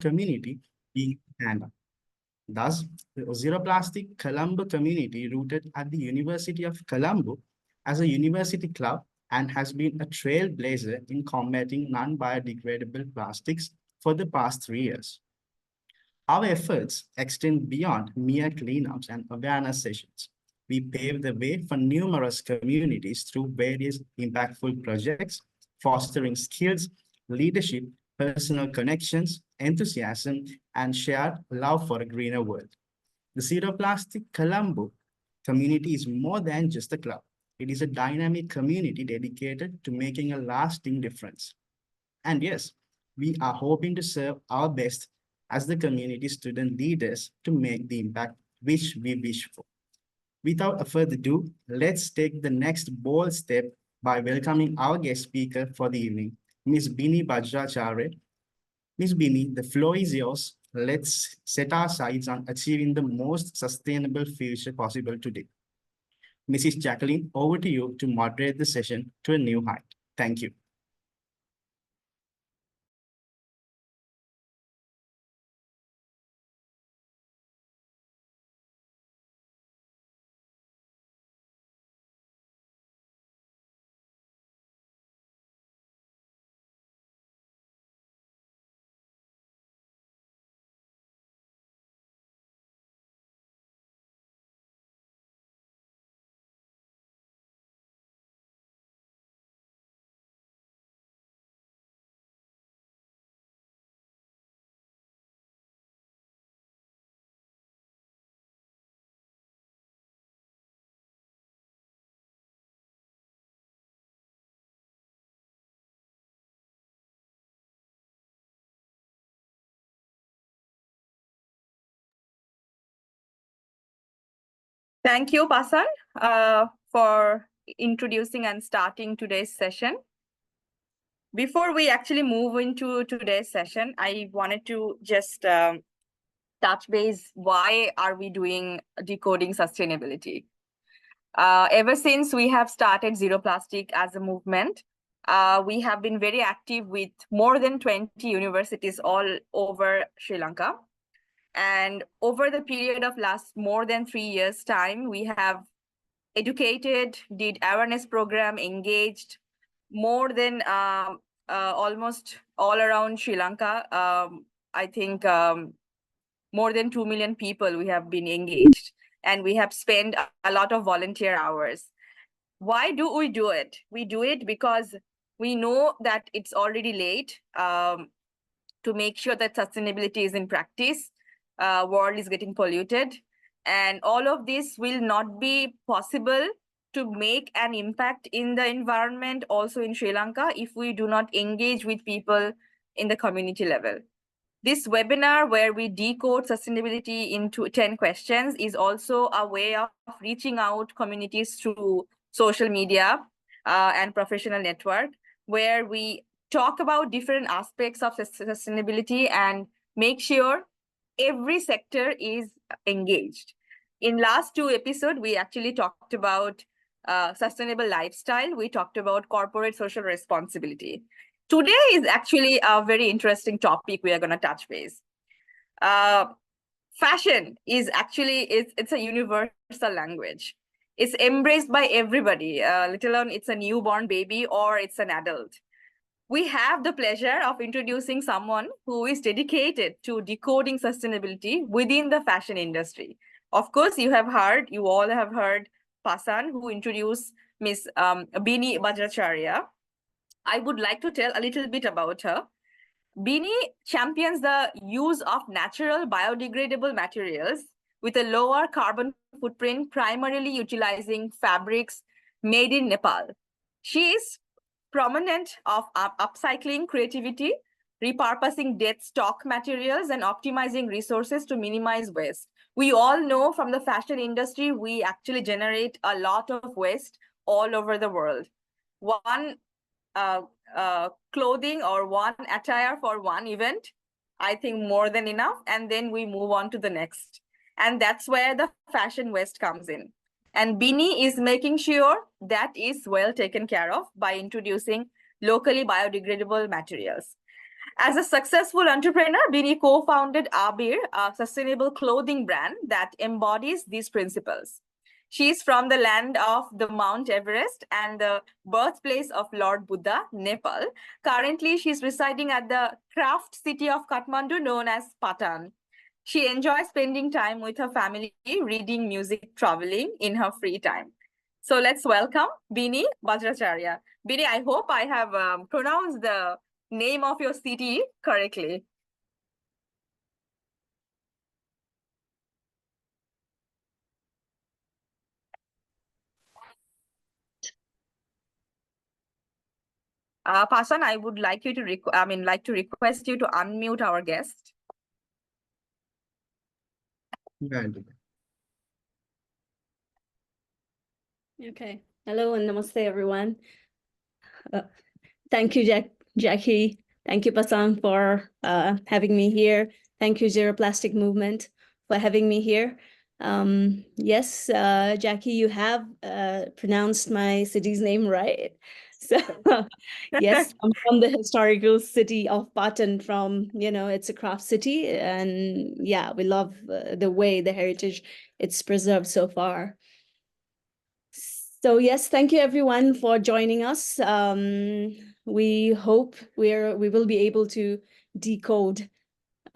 community being handled. Thus, the ZeroPlastic Colombo community, rooted at the University of Colombo as a university club and has been a trailblazer in combating non-biodegradable plastics for the past 3 years. Our efforts extend beyond mere cleanups and awareness sessions. We pave the way for numerous communities through various impactful projects, fostering skills, leadership, personal connections, enthusiasm, and shared love for a greener world. The ZeroPlastic Colombo community is more than just a club. It is a dynamic community dedicated to making a lasting difference. And yes, we are hoping to serve our best as the community student leaders to make the impact which we wish for. Without further ado, let's take the next bold step by welcoming our guest speaker for the evening, Ms. Bini Bajracharya. Ms. Bini, the floor is yours. Let's set our sights on achieving the most sustainable future possible today. Mrs. Jacklin, over to you to moderate the session to a new height. Thank you. Thank you, Pasan, for introducing and starting today's session. Before we actually move into today's session, I wanted to just touch base, why are we doing Decoding Sustainability? Ever since we have started ZeroPlastic as a movement, we have been very active with more than 20 universities all over Sri Lanka. And over the period of last more than 3 years' time, we have educated, did awareness program, engaged more than almost all around Sri Lanka. I think more than 2 million people we have been engaged, and we have spent a lot of volunteer hours. Why do we do it? We do it because we know that it's already late to make sure that sustainability is in practice. World is getting polluted, and all of this will not be possible to make an impact in the environment also in Sri Lanka if we do not engage with people in the community level. This webinar, where we decode sustainability into 10 questions, is also a way of reaching out communities through social media and professional network, where we talk about different aspects of sustainability and make sure every sector is engaged. In last 2 episodes, we actually talked about sustainable lifestyle. We talked about corporate social responsibility. Today is actually a very interesting topic we are going to touch base. Fashion is actually, it's a universal language. It's embraced by everybody, let alone it's a newborn baby or it's an adult. We have the pleasure of introducing someone who is dedicated to decoding sustainability within the fashion industry. Of course, you all have heard Pasan, who introduced Ms. Bini Bajracharya. I would like to tell a little bit about her. Bini champions the use of natural biodegradable materials with a lower carbon footprint, primarily utilizing fabrics made in Nepal. She is prominent of upcycling creativity, repurposing dead stock materials, and optimizing resources to minimize waste. We all know from the fashion industry, we actually generate a lot of waste all over the world. One clothing or one attire for one event, I think more than enough, and then we move on to the next. And that's where the fashion waste comes in. And Bini is making sure that is well taken care of by introducing locally biodegradable materials. As a successful entrepreneur, Bini co-founded Abir, a sustainable clothing brand that embodies these principles. She is from the land of the Mount Everest and the birthplace of Lord Buddha, Nepal. Currently, she's residing at the craft city of Kathmandu known as Patan. She enjoys spending time with her family, reading, music, traveling in her free time. So let's welcome Bini Bajracharya. Bini, I hope I have pronounced the name of your city correctly. Pasan, I would like you to request you to unmute our guest. Okay. Hello and namaste, everyone. Thank you, Jackie. Thank you, Pasang, for having me here. Thank you, ZeroPlastic Movement, for having me here. Yes, Jackie, you have pronounced my city's name right. So yes, I'm from the historical city of Patan from, it's a craft city. And yeah, we love the way the heritage it's preserved so far. So yes, thank you everyone for joining us. We hope we will be able to decode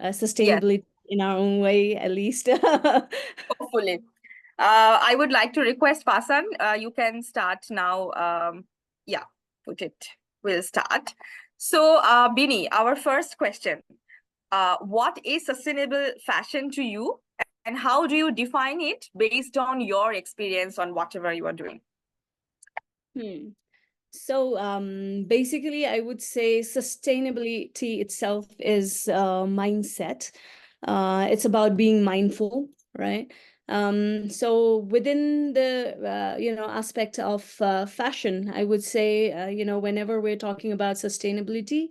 sustainability in our own way, at least. Hopefully. I would like to request Pasan, you can start now. Yeah, put it. We'll start. So, Bini, our first question. What is sustainable fashion to you? And how do you define it based on your experience on whatever you are doing? So basically, I would say sustainability itself is a mindset. It's about being mindful, right? So within the aspect of fashion, I would say whenever we're talking about sustainability,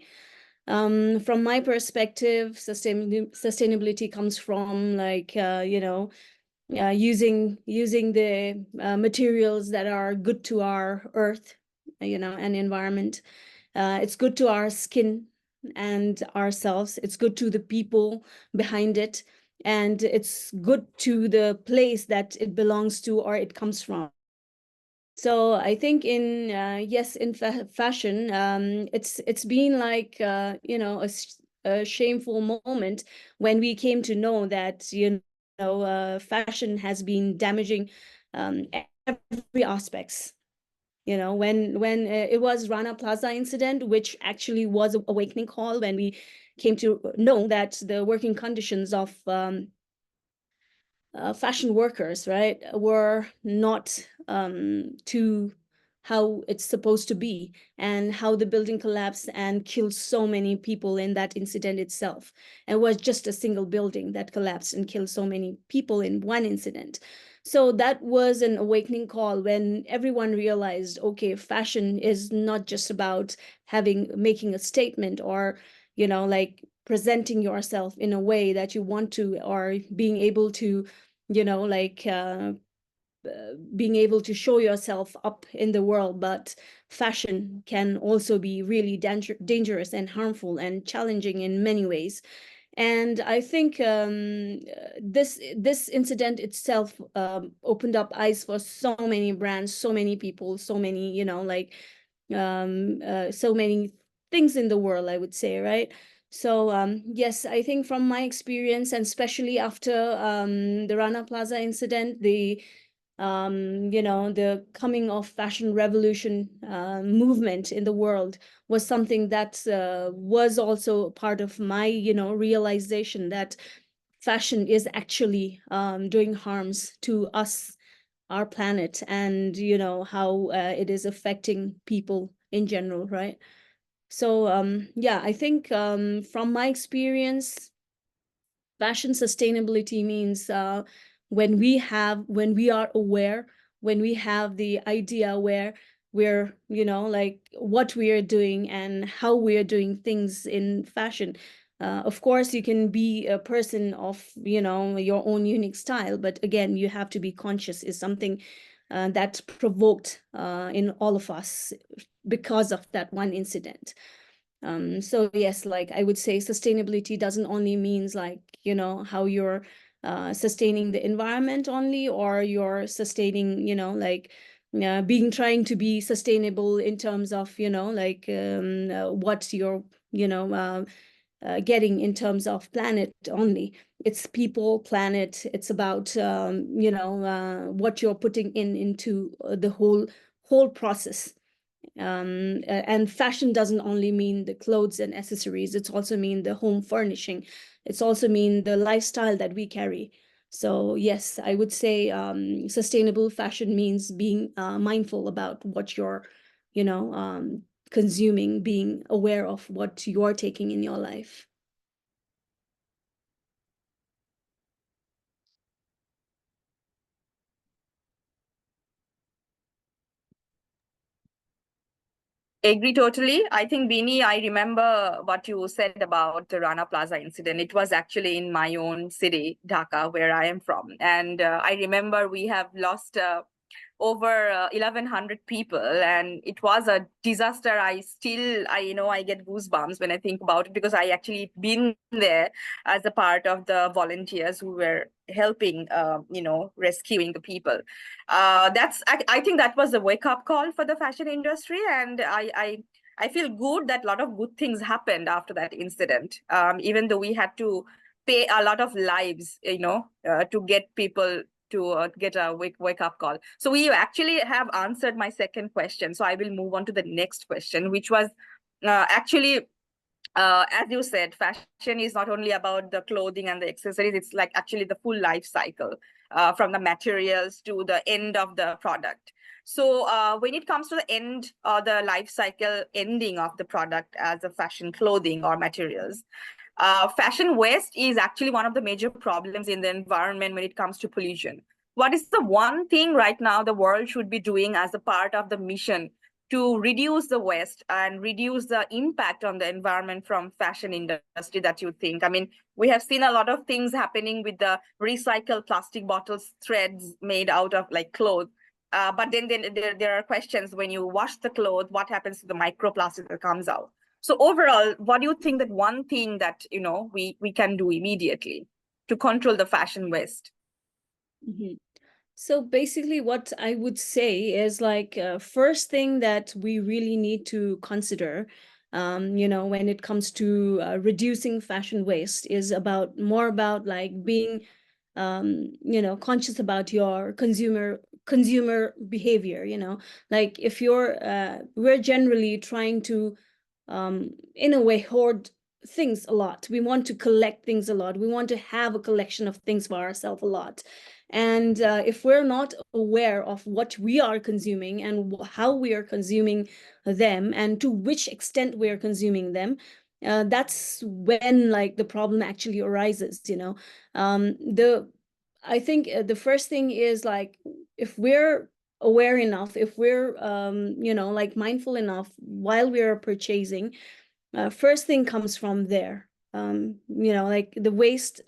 from my perspective, sustainability comes from like using the materials that are good to our earth, and environment. It's good to our skin and ourselves. It's good to the people behind it, and it's good to the place that it belongs to or it comes from. So I think in fashion, it's been like a shameful moment when we came to know that fashion has been damaging every aspects. When it was Rana Plaza incident, which actually was an awakening call when we came to know that the working conditions of fashion workers, right, were not to how it's supposed to be, and how the building collapsed and killed so many people in that incident itself. It was just a single building that collapsed and killed so many people in one incident. So that was an awakening call when everyone realized, okay, fashion is not just about making a statement or, like presenting yourself in a way that you want to, or being able to, being able to show yourself up in the world. But fashion can also be really dangerous and harmful and challenging in many ways. And I think this incident itself opened up eyes for so many brands, so many people, so many, so many things in the world, I would say, right? So yes, I think from my experience, and especially after the Rana Plaza incident, the coming of fashion revolution movement in the world was something that was also part of my, realization that fashion is actually doing harms to us, our planet, and, how it is affecting people in general, right? So yeah, I think from my experience, fashion sustainability means when we are aware, when we have the idea where we're, like what we are doing and how we are doing things in fashion. Of course, you can be a person of, your own unique style, but again, you have to be conscious is something that provoked in all of us because of that one incident. So yes, like I would say sustainability doesn't only means like, you know, how you're sustaining the environment only, or you're sustaining, you know, like trying to be sustainable in terms of, you know, like what you're, you know, getting in terms of planet only. It's people, planet. It's about you know, what you're putting into the whole process. And fashion doesn't only mean the clothes and accessories. It's also mean the home furnishing. It's also mean the lifestyle that we carry. So yes, I would say sustainable fashion means being mindful about what you're, you know, consuming, being aware of what you're taking in your life. Agree totally. I think, Bini, I remember what you said about the Rana Plaza incident. It was actually in my own city, Dhaka, where I am from. And I remember we have lost over 1,100 people, and it was a disaster. You know, I get goosebumps when I think about it, because I actually been there as a part of the volunteers who were helping, you know, rescuing the people. I think that was a wake up call for the fashion industry, and I feel good that a lot of good things happened after that incident, even though we had to pay a lot of lives, you know, to get people to get a wake up call. So we actually have answered my second question. So I will move on to the next question, which was actually, as you said, fashion is not only about the clothing and the accessories. It's like actually the full life cycle, from the materials to the end of the product. So when it comes to the end, the life cycle ending of the product as a fashion clothing or materials, fashion waste is actually one of the major problems in the environment when it comes to pollution. What is the one thing right now the world should be doing as a part of the mission to reduce the waste and reduce the impact on the environment from fashion industry that you think? I mean, we have seen a lot of things happening with the recycled plastic bottles, threads made out of like clothes. But then there are questions: when you wash the clothes, what happens to the microplastic that comes out? So overall, what do you think that one thing that, you know, we can do immediately to control the fashion waste? Mm-hmm. So basically, what I would say is like first thing that we really need to consider, you know, when it comes to reducing fashion waste is more about like being, you know, conscious about your consumer behavior. You know, like if we're generally trying to, in a way, hoard things a lot. We want to collect things a lot. We want to have a collection of things for ourselves a lot. And if we're not aware of what we are consuming and how we are consuming them and to which extent we are consuming them, that's when like the problem actually arises, you know. I think the first thing is like, if we're aware enough, if we're you know, like mindful enough while we're purchasing, first thing comes from there. You know, like the waste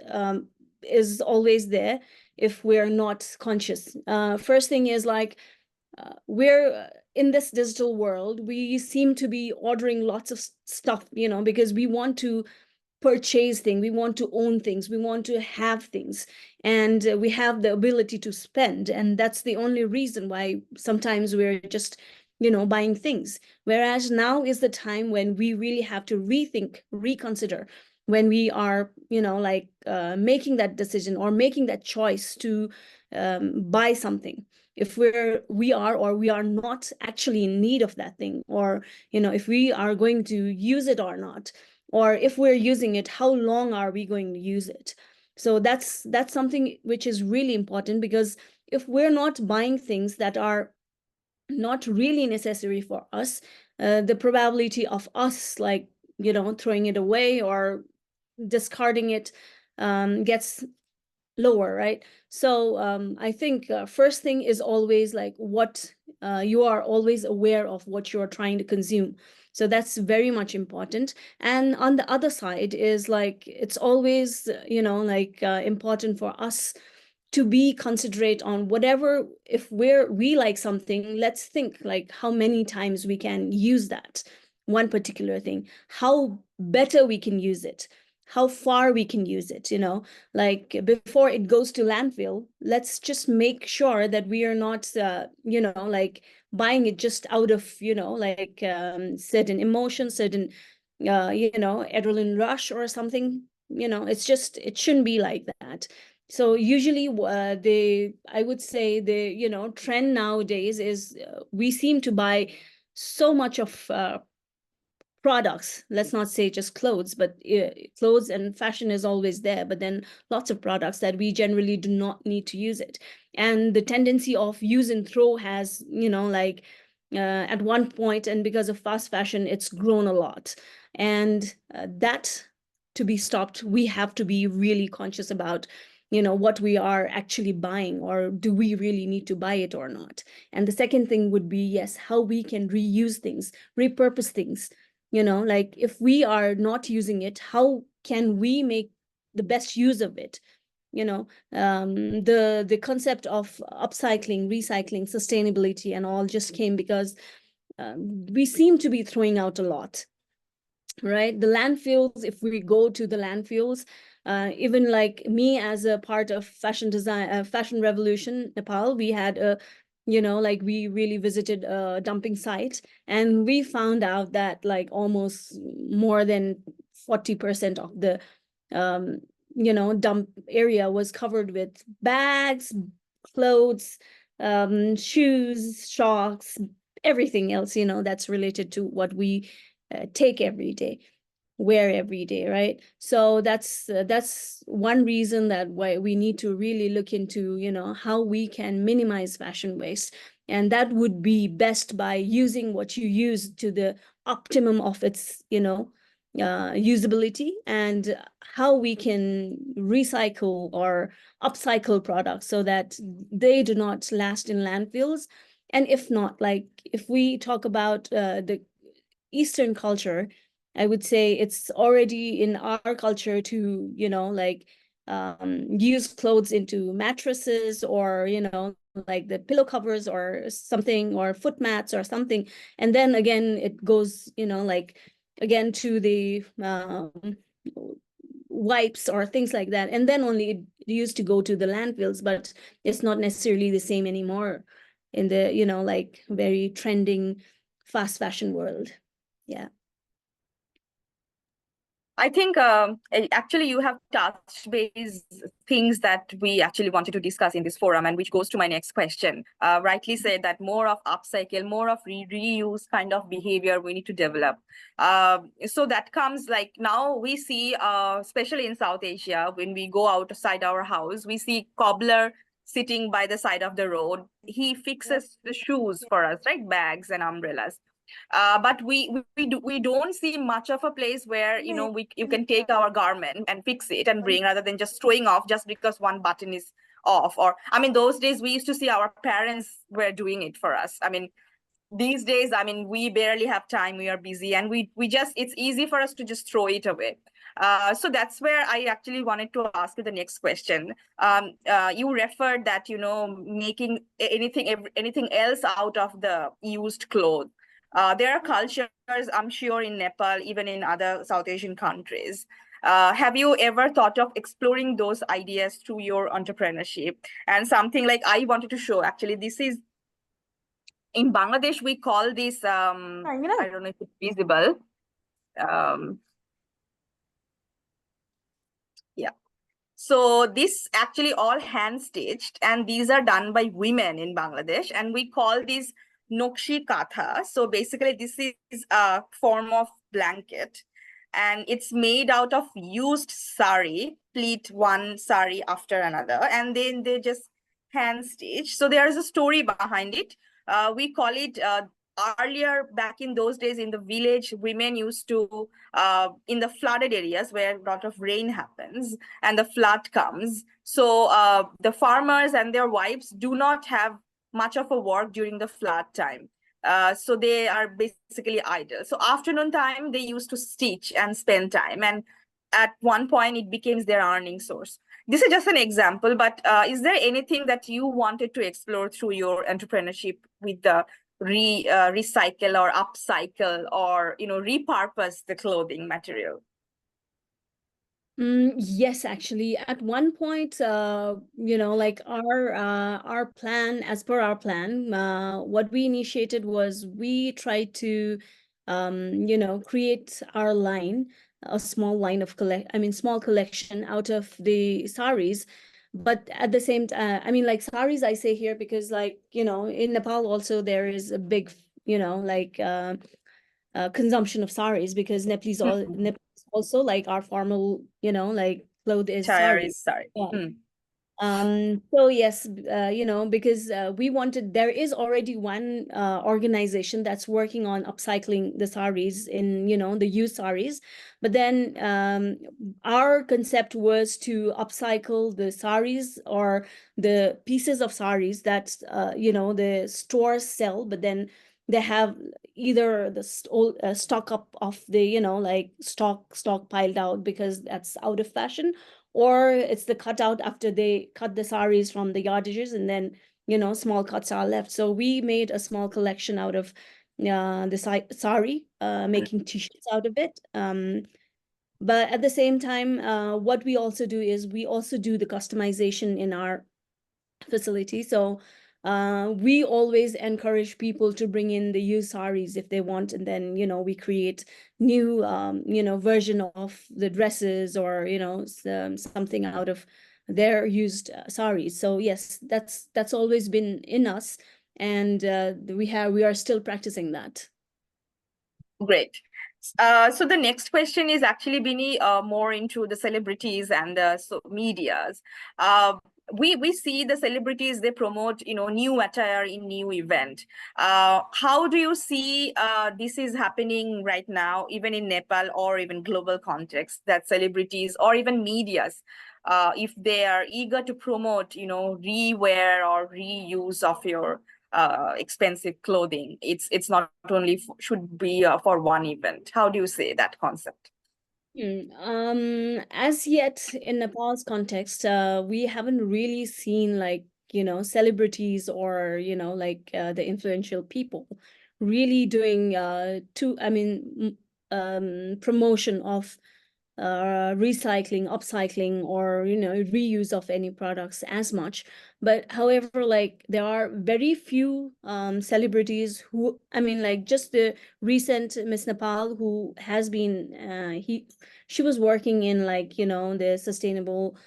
is always there if we're not conscious. First thing is like, we're in this digital world, we seem to be ordering lots of stuff, you know, because we want to purchase things, we want to own things, we want to have things, and we have the ability to spend, and that's the only reason why sometimes we're just, you know, buying things. Whereas now is the time when we really have to rethink, reconsider, when we are, you know, like making that decision or making that choice to buy something. If we are or we are not actually in need of that thing, or, you know, if we are going to use it or not, or if we're using it, how long are we going to use it? So that's something which is really important, because if we're not buying things that are not really necessary for us, the probability of us, like, you know, throwing it away or discarding it gets lower, right? So I think first thing is always like what you are always aware of what you're trying to consume. So that's very much important. And on the other side is like, it's always, you know, like important for us to be considerate on whatever, if we like something, let's think like how many times we can use that. one particular thing, how better we can use it, how far we can use it, like before it goes to landfill, let's just make sure that we are not, like buying it just out of, like certain emotions, certain, adrenaline rush or something, it shouldn't be like that. So usually I would say the, trend nowadays is we seem to buy so much of products, let's not say just clothes, but clothes and fashion is always there, but then lots of products that we generally do not need to use it. And the tendency of use and throw has, like at one point, and because of fast fashion, it's grown a lot. And that to be stopped, we have to be really conscious about what we are actually buying, or do we really need to buy it or not. And the second thing would be, yes, how we can reuse things, repurpose things. Like if we are not using it, how can we make the best use of it? The concept of upcycling, recycling, sustainability and all just came because we seem to be throwing out a lot, right? The landfills, if we go to the landfills, even like me as a part of fashion design, fashion revolution Nepal, we had a like we really visited a dumping site, and we found out that like almost more than 40% of the dump area was covered with bags, clothes, shoes, socks, everything else that's related to what we take every day, wear every day, right? So that's one reason that why we need to really look into how we can minimize fashion waste, and that would be best by using what you use to the optimum of its usability, and how we can recycle or upcycle products so that they do not last in landfills. And if not, like if we talk about the Eastern culture, I would say it's already in our culture to, like use clothes into mattresses, or, like the pillow covers or something, or foot mats or something. And then again, it goes, like again to the wipes or things like that. And then only it used to go to the landfills, but it's not necessarily the same anymore in the, like very trending fast fashion world. Yeah. I think actually you have touched base things that we actually wanted to discuss in this forum, and which goes to my next question. Rightly said that more of upcycle, more of reuse kind of behavior we need to develop. So that comes like now we see, especially in South Asia, when we go outside our house, we see cobbler sitting by the side of the road. He fixes the shoes for us, right? Bags and umbrellas. But we don't see much of a place where you can take our garment and fix it and bring, rather than just throwing off just because one button is off. Or I mean, those days we used to see our parents were doing it for us. I mean, these days, I mean, we barely have time, we are busy, and we just, it's easy for us to just throw it away. So that's where I actually wanted to ask you the next question. You referred that making anything else out of the used clothes. There are cultures, I'm sure, in Nepal, even in other South Asian countries. Have you ever thought of exploring those ideas through your entrepreneurship? And something like I wanted to show, actually, this is in Bangladesh, we call this, I don't know if it's visible. Yeah. So this actually all hand stitched, and these are done by women in Bangladesh, and we call these Nokshi Katha. So basically this is a form of blanket, and it's made out of used sari, pleat one sari after another, and then they just hand stitch. So there is a story behind it. We call it, earlier back in those days in the village, women used to, in the flooded areas where a lot of rain happens and the flood comes. So the farmers and their wives do not have much of a work during the flood time. So they are basically idle. So afternoon time, they used to stitch and spend time. And at one point, it became their earning source. This is just an example, but is there anything that you wanted to explore through your entrepreneurship with the recycle or upcycle or repurpose the clothing material? Yes, actually, at one point, like our plan, as per our plan, what we initiated was we tried to, create our line, a small line of small collection out of the saris. But at the same time, like saris, I say here because, like, in Nepal also there is a big, consumption of saris, because Nepalese also, like, our formal, like, clothes is sari. Sorry. Yeah. So yes, because we wanted, there is already one organization that's working on upcycling the saris in, the used saris. But then our concept was to upcycle the saris or the pieces of saris that, the stores sell, but then they have either the stock up of the, like stock piled out because that's out of fashion, or it's the cutout after they cut the saris from the yardages, and then small cuts are left. So we made a small collection out of the sari, making t-shirts out of it. But at the same time, what we also do is we also do the customization in our facility. So we always encourage people to bring in the used saris if they want, and then we create new version of the dresses, or something out of their used saris. So yes, that's always been in us, and we are still practicing that. Great. So the next question is actually, Bini, more into the celebrities and the medias. We see the celebrities, they promote new attire in new event. How do you see this is happening right now, even in Nepal or even global context, that celebrities or even medias, if they are eager to promote rewear or reuse of your expensive clothing, it's not only should be for one event? How do you say that concept? As yet, in Nepal's context, we haven't really seen, like, celebrities or, like the influential people really doing promotion of recycling, upcycling, or reuse of any products as much. But however, like, there are very few celebrities who, like, just the recent Miss Nepal, who has been she was working in, like, the sustainable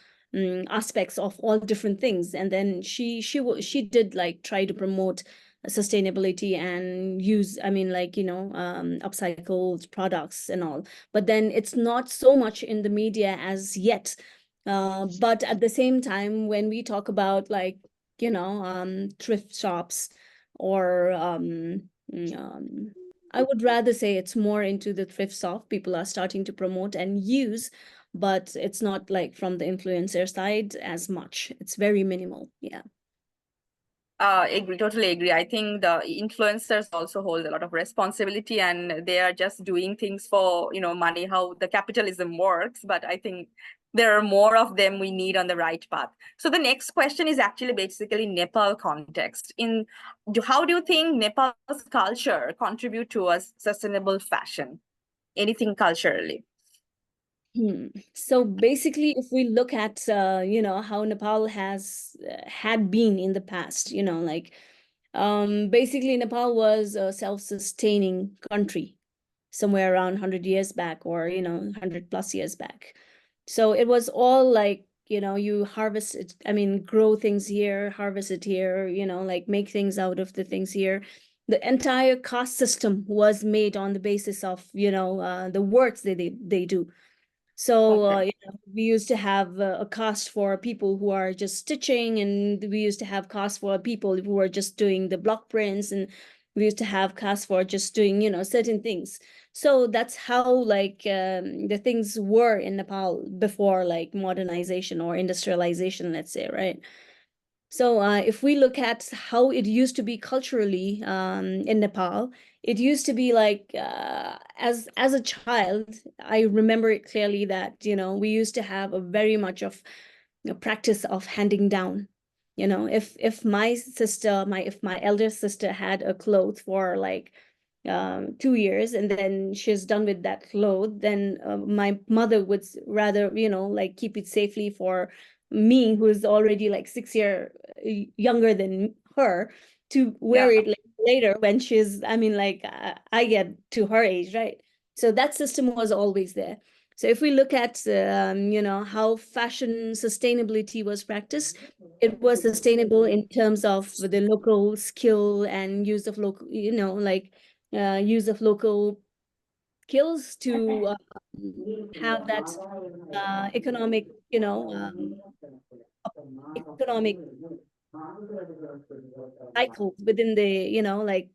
aspects of all different things, and then she did, like, try to promote sustainability and use, upcycled products and all. But then it's not so much in the media as yet. But at the same time, when we talk about, like, thrift shops, or I would rather say it's more into the thrift shop. People are starting to promote and use, but it's not, like, from the influencer side as much. It's very minimal. Yeah. Totally agree. I think the influencers also hold a lot of responsibility, and they are just doing things for money, how the capitalism works. But I think there are more of them we need on the right path. So the next question is actually basically Nepal context. How do you think Nepal's culture contribute to a sustainable fashion? Anything culturally? So basically, if we look at how Nepal has had been in the past, like, basically Nepal was a self-sustaining country somewhere around 100 years back, or 100 plus years back. So it was all like, you harvest it, grow things here, harvest it here, like, make things out of the things here. The entire caste system was made on the basis of the works that they do. So Okay. we used to have a caste for people who are just stitching, and we used to have caste for people who are just doing the block prints, and we used to have caste for just doing certain things. So that's how, like, the things were in Nepal before, like, modernization or industrialization, let's say, right? So if we look at how it used to be culturally in Nepal, it used to be like, as a child, I remember it clearly that we used to have a very much of a practice of handing down. You know, if my sister, if my elder sister had a cloth for like 2 years and then she's done with that cloth, then my mother would rather, you know, like keep it safely for me, who is already like 6 years younger than her, to wear Yeah. it like, later when she's, I mean, like I get to her age, right? So that system was always there. So if we look at, you know, how fashion sustainability was practiced, it was sustainable in terms of the local skill and use of local, you know, like use of local skills to have that economic, you know, economic cycles within the, you know, like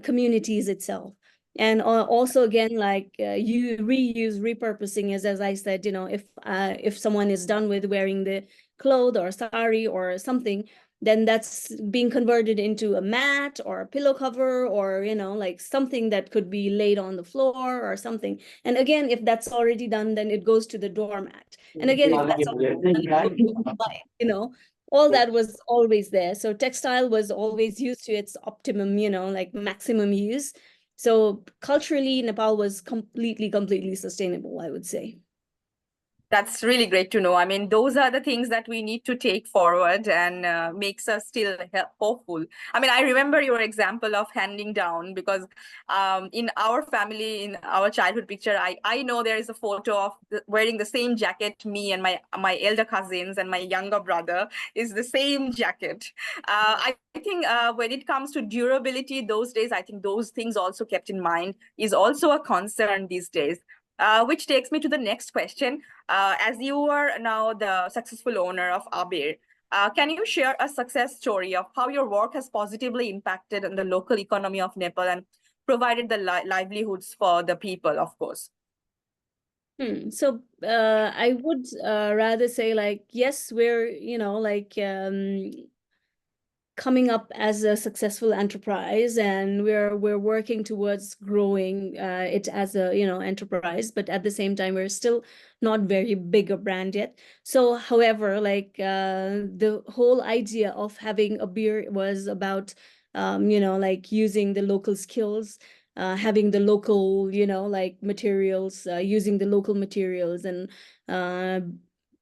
communities itself. And also again, like you reuse, repurposing is, as I said, you know, if someone is done with wearing the cloth or sari or something, then that's being converted into a mat or a pillow cover, or, you know, like something that could be laid on the floor or something. And again, if that's already done, then it goes to the doormat. And again, if that's already done, it goes to the bike, you know, all that was always there. So textile was always used to its optimum, you know, like maximum use. So culturally, Nepal was completely sustainable, I would say. That's really great to know. I mean, those are the things that we need to take forward and makes us still hopeful. I mean, I remember your example of handing down, because in our family, in our childhood picture, I know there is a photo of wearing the same jacket. Me and my elder cousins and my younger brother is the same jacket. I think when it comes to durability, those days, I think those things also kept in mind is also a concern these days. Which takes me to the next question. As you are now the successful owner of Abir, can you share a success story of how your work has positively impacted on the local economy of Nepal and provided the livelihoods for the people, of course? So I would rather say, like, yes, we're, you know, like coming up as a successful enterprise, and we're working towards growing it as a, you know, enterprise, but at the same time we're still not very big a brand yet. So however, like the whole idea of having a beer was about you know, like using the local skills, having the local, you know, like materials, using the local materials, and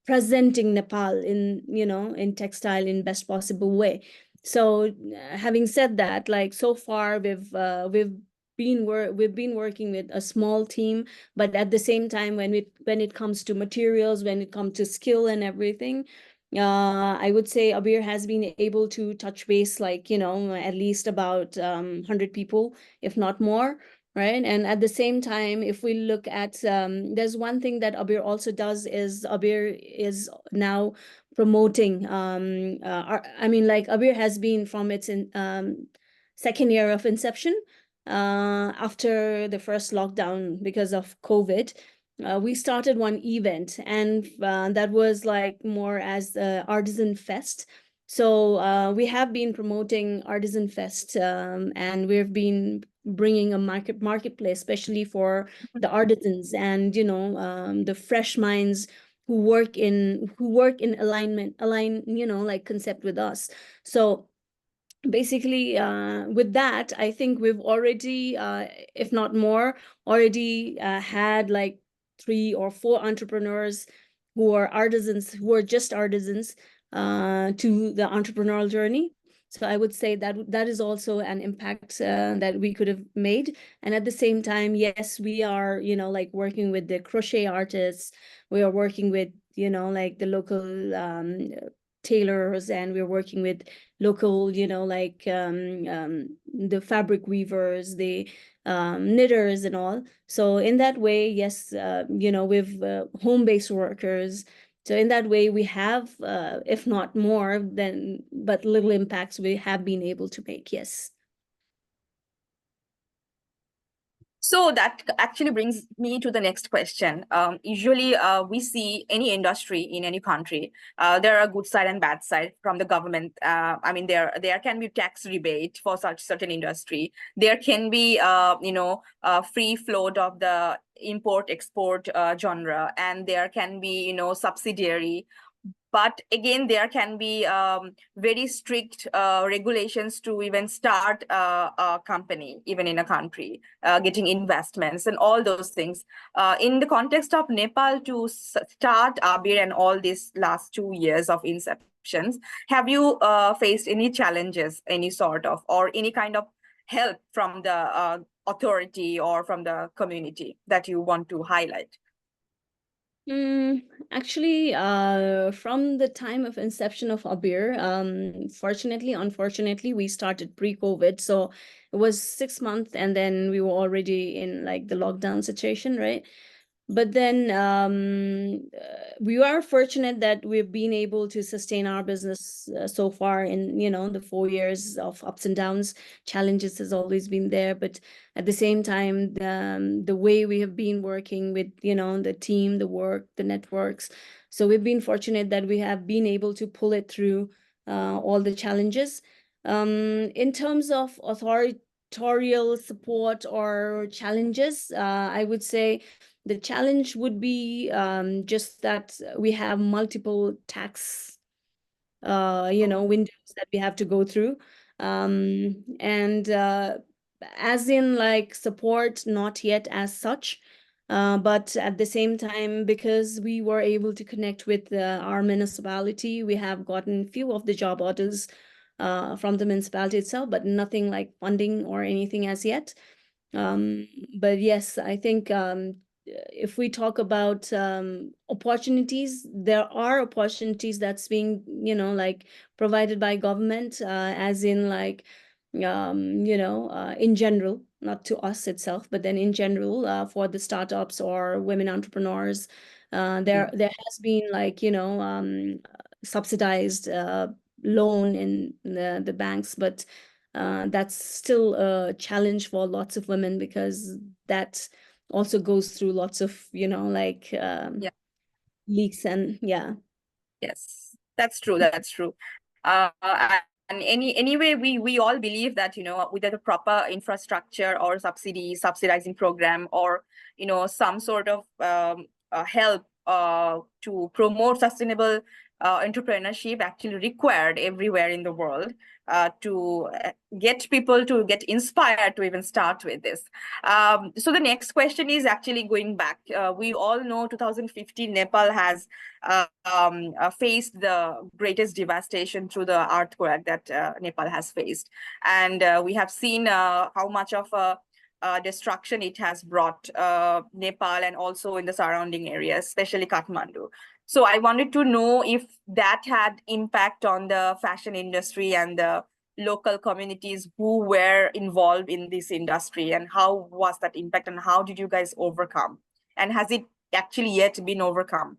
presenting Nepal in, you know, in textile in best possible way. So having said that, like so far we've been working with a small team, but at the same time, when it comes to materials, when it comes to skill and everything, I would say Abir has been able to touch base, like, you know, at least about 100 people, if not more. Right. And at the same time, if we look at, there's one thing that Abir also does is Abir is now promoting, I mean, like Abir has been from its second year of inception, after the first lockdown because of COVID. We started one event, and that was like more as Artisan Fest. So we have been promoting Artisan Fest, and we've been bringing a marketplace, especially for the artisans and, you know, the fresh minds who work in align, you know, like concept with us. So basically with that, I think we've already if not more, already had like 3 or 4 entrepreneurs who are artisans, who are just artisans, to the entrepreneurial journey. So I would say that that is also an impact that we could have made. And at the same time, yes, we are, you know, like working with the crochet artists. We are working with, you know, like the local tailors, and we're working with local, you know, like the fabric weavers, the knitters and all. So in that way, yes, you know, with home-based workers. So in that way, we have, if not more than, but little impacts we have been able to make, yes. So that actually brings me to the next question. Usually, we see any industry in any country. There are good side and bad side from the government. I mean, there can be tax rebate for such certain industry. There can be, you know, free float of the import export genre, and there can be, you know, subsidiary But again, there can be very strict regulations to even start a company, even in a country, getting investments and all those things. In the context of Nepal, to start Abir and all these last 2 years of inceptions, have you faced any challenges, any sort of, or any kind of help from the authority or from the community that you want to highlight? Actually, from the time of inception of Abir, unfortunately, we started pre-COVID. So it was 6 months and then we were already in like the lockdown situation, right? But then we are fortunate that we've been able to sustain our business so far in, the 4 years of ups and downs. Challenges has always been there, but at the same time, the way we have been working with, the team, the work, the networks. So we've been fortunate that we have been able to pull it through all the challenges. In terms of authorial support or challenges, I would say the challenge would be just that we have multiple tax, windows that we have to go through. And as in like support, not yet as such. But at the same time, because we were able to connect with our municipality, we have gotten few of the job orders from the municipality itself, but nothing like funding or anything as yet. But yes, I think if we talk about opportunities, there are opportunities that's being, like provided by government, as in like, in general, not to us itself, but then in general, for the startups or women entrepreneurs, there has been like, subsidized loan in the banks, but that's still a challenge for lots of women because that also goes through lots of, like leaks and Yes, that's true. That's true. And anyway, we all believe that, with the proper infrastructure or subsidizing program, or, some sort of help to promote sustainable entrepreneurship actually required everywhere in the world to get people to get inspired to even start with this. So the next question is actually going back. We all know 2015 Nepal has faced the greatest devastation through the earthquake that Nepal has faced. And we have seen how much of a destruction it has brought Nepal and also in the surrounding areas, especially Kathmandu. So I wanted to know if that had impact on the fashion industry and the local communities who were involved in this industry, and how was that impact and how did you guys overcome? And has it actually yet been overcome?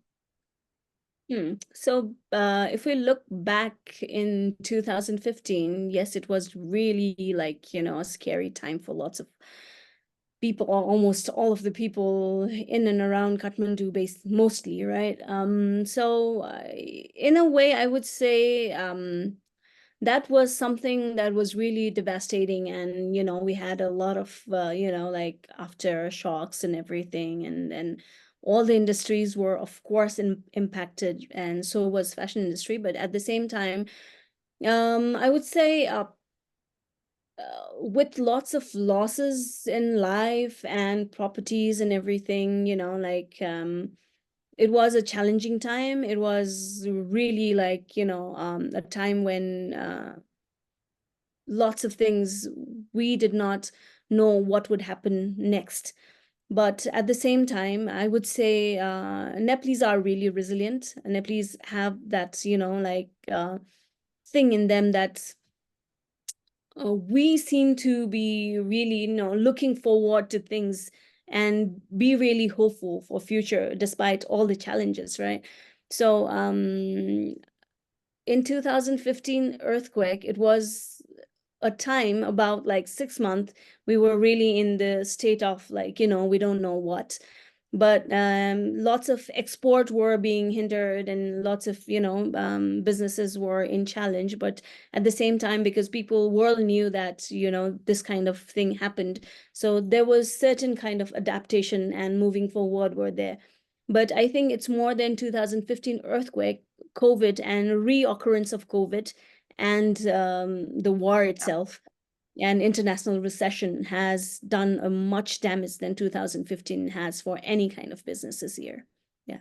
So if we look back in 2015, yes, it was really like, a scary time for lots of people, or almost all of the people in and around Kathmandu based mostly, right? So in a way, I would say that was something that was really devastating. And, we had a lot of, like aftershocks and everything. And all the industries were, of course, impacted. And so was fashion industry. But at the same time, I would say with lots of losses in life and properties and everything, like it was a challenging time. It was really like, a time when lots of things we did not know what would happen next. But at the same time, I would say Nepalese are really resilient. Nepalese have that, like thing in them that we seem to be really, looking forward to things and be really hopeful for future despite all the challenges, right? So in 2015 earthquake, it was a time about like 6 months we were really in the state of like, we don't know what. But lots of export were being hindered and lots of, businesses were in challenge. But at the same time, because people world knew that, this kind of thing happened. So there was certain kind of adaptation and moving forward were there. But I think it's more than 2015 earthquake, COVID, and reoccurrence of COVID, and the war itself and international recession has done a much damage than 2015 has for any kind of businesses here. Yeah.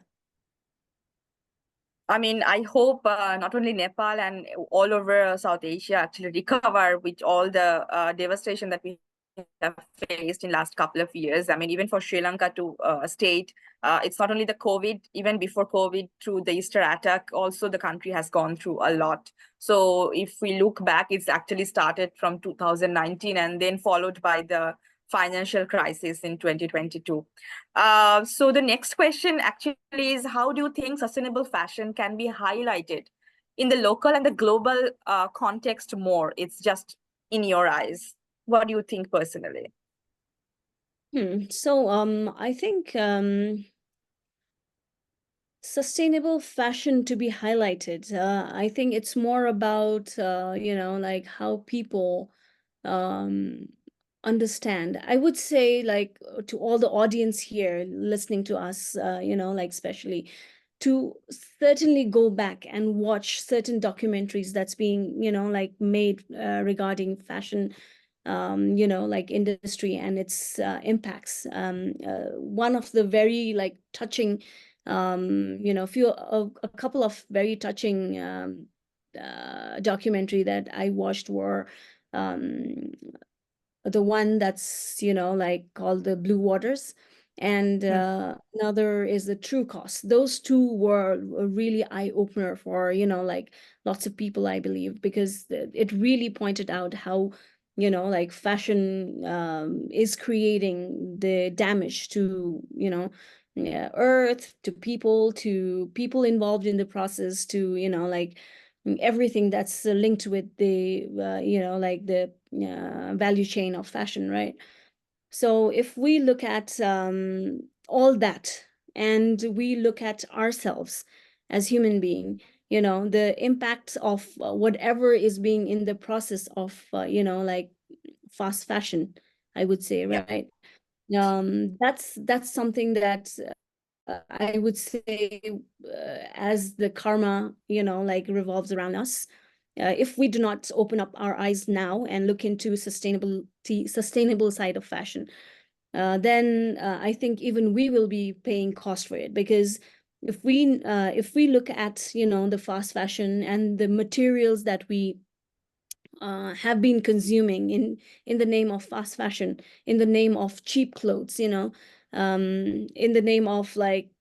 I mean, I hope not only Nepal and all over South Asia actually recover with all the devastation that we have faced in last couple of years. I mean, even for Sri Lanka to state, it's not only the COVID, even before COVID, through the Easter attack, also the country has gone through a lot. So if we look back, it's actually started from 2019 and then followed by the financial crisis in 2022. So the next question actually is, how do you think sustainable fashion can be highlighted in the local and the global context more? It's just in your eyes. What do you think personally? So I think sustainable fashion to be highlighted. I think it's more about like how people understand. I would say, like, to all the audience here listening to us, like especially to certainly go back and watch certain documentaries that's being like made regarding fashion, like industry and its impacts. One of the very like touching a couple of very touching documentary that I watched were the one that's like called the Blue Waters, and another is the True Cost. Those two were a really eye-opener for like lots of people, I believe, because it really pointed out how like fashion is creating the damage to earth, to people involved in the process, to like everything that's linked with the like the value chain of fashion, right? So if we look at all that, and we look at ourselves as human being, the impacts of whatever is being in the process of like fast fashion, I would say, right? That's something that I would say, as the karma, like revolves around us, if we do not open up our eyes now and look into sustainable side of fashion, then I think even we will be paying cost for it. Because if we look at the fast fashion and the materials that we have been consuming in the name of fast fashion, in the name of cheap clothes, in the name of like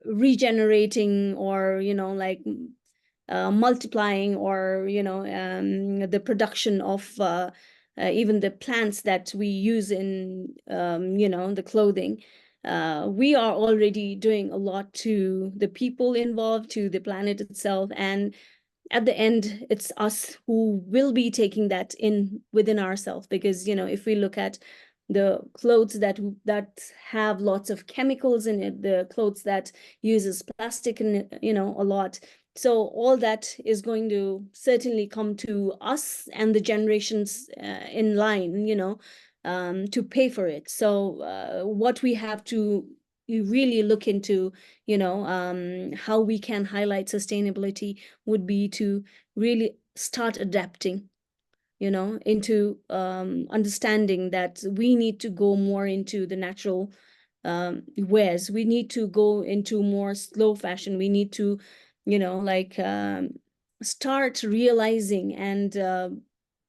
regenerating, or like multiplying, or the production of even the plants that we use in the clothing. We are already doing a lot to the people involved, to the planet itself, and at the end, it's us who will be taking that in within ourselves. Because if we look at the clothes that have lots of chemicals in it, the clothes that uses plastic in it, a lot, so all that is going to certainly come to us and the generations in line, to pay for it. So what we have to really look into, how we can highlight sustainability would be to really start adapting, into understanding that we need to go more into the natural wares. We need to go into more slow fashion. We need to, like start realizing and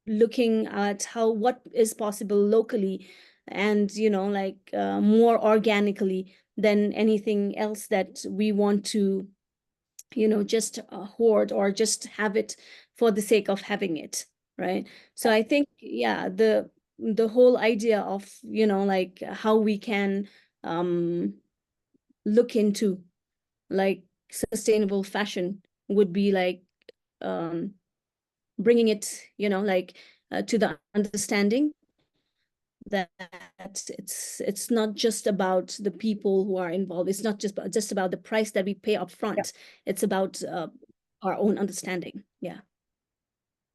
looking at what is possible locally, and like more organically than anything else that we want to just hoard or just have it for the sake of having it, right? So I think, yeah, the whole idea of like how we can look into like sustainable fashion would be like bringing it like to the understanding that it's not just about the people who are involved. It's not just about the price that we pay up front. It's about our own understanding. Yeah.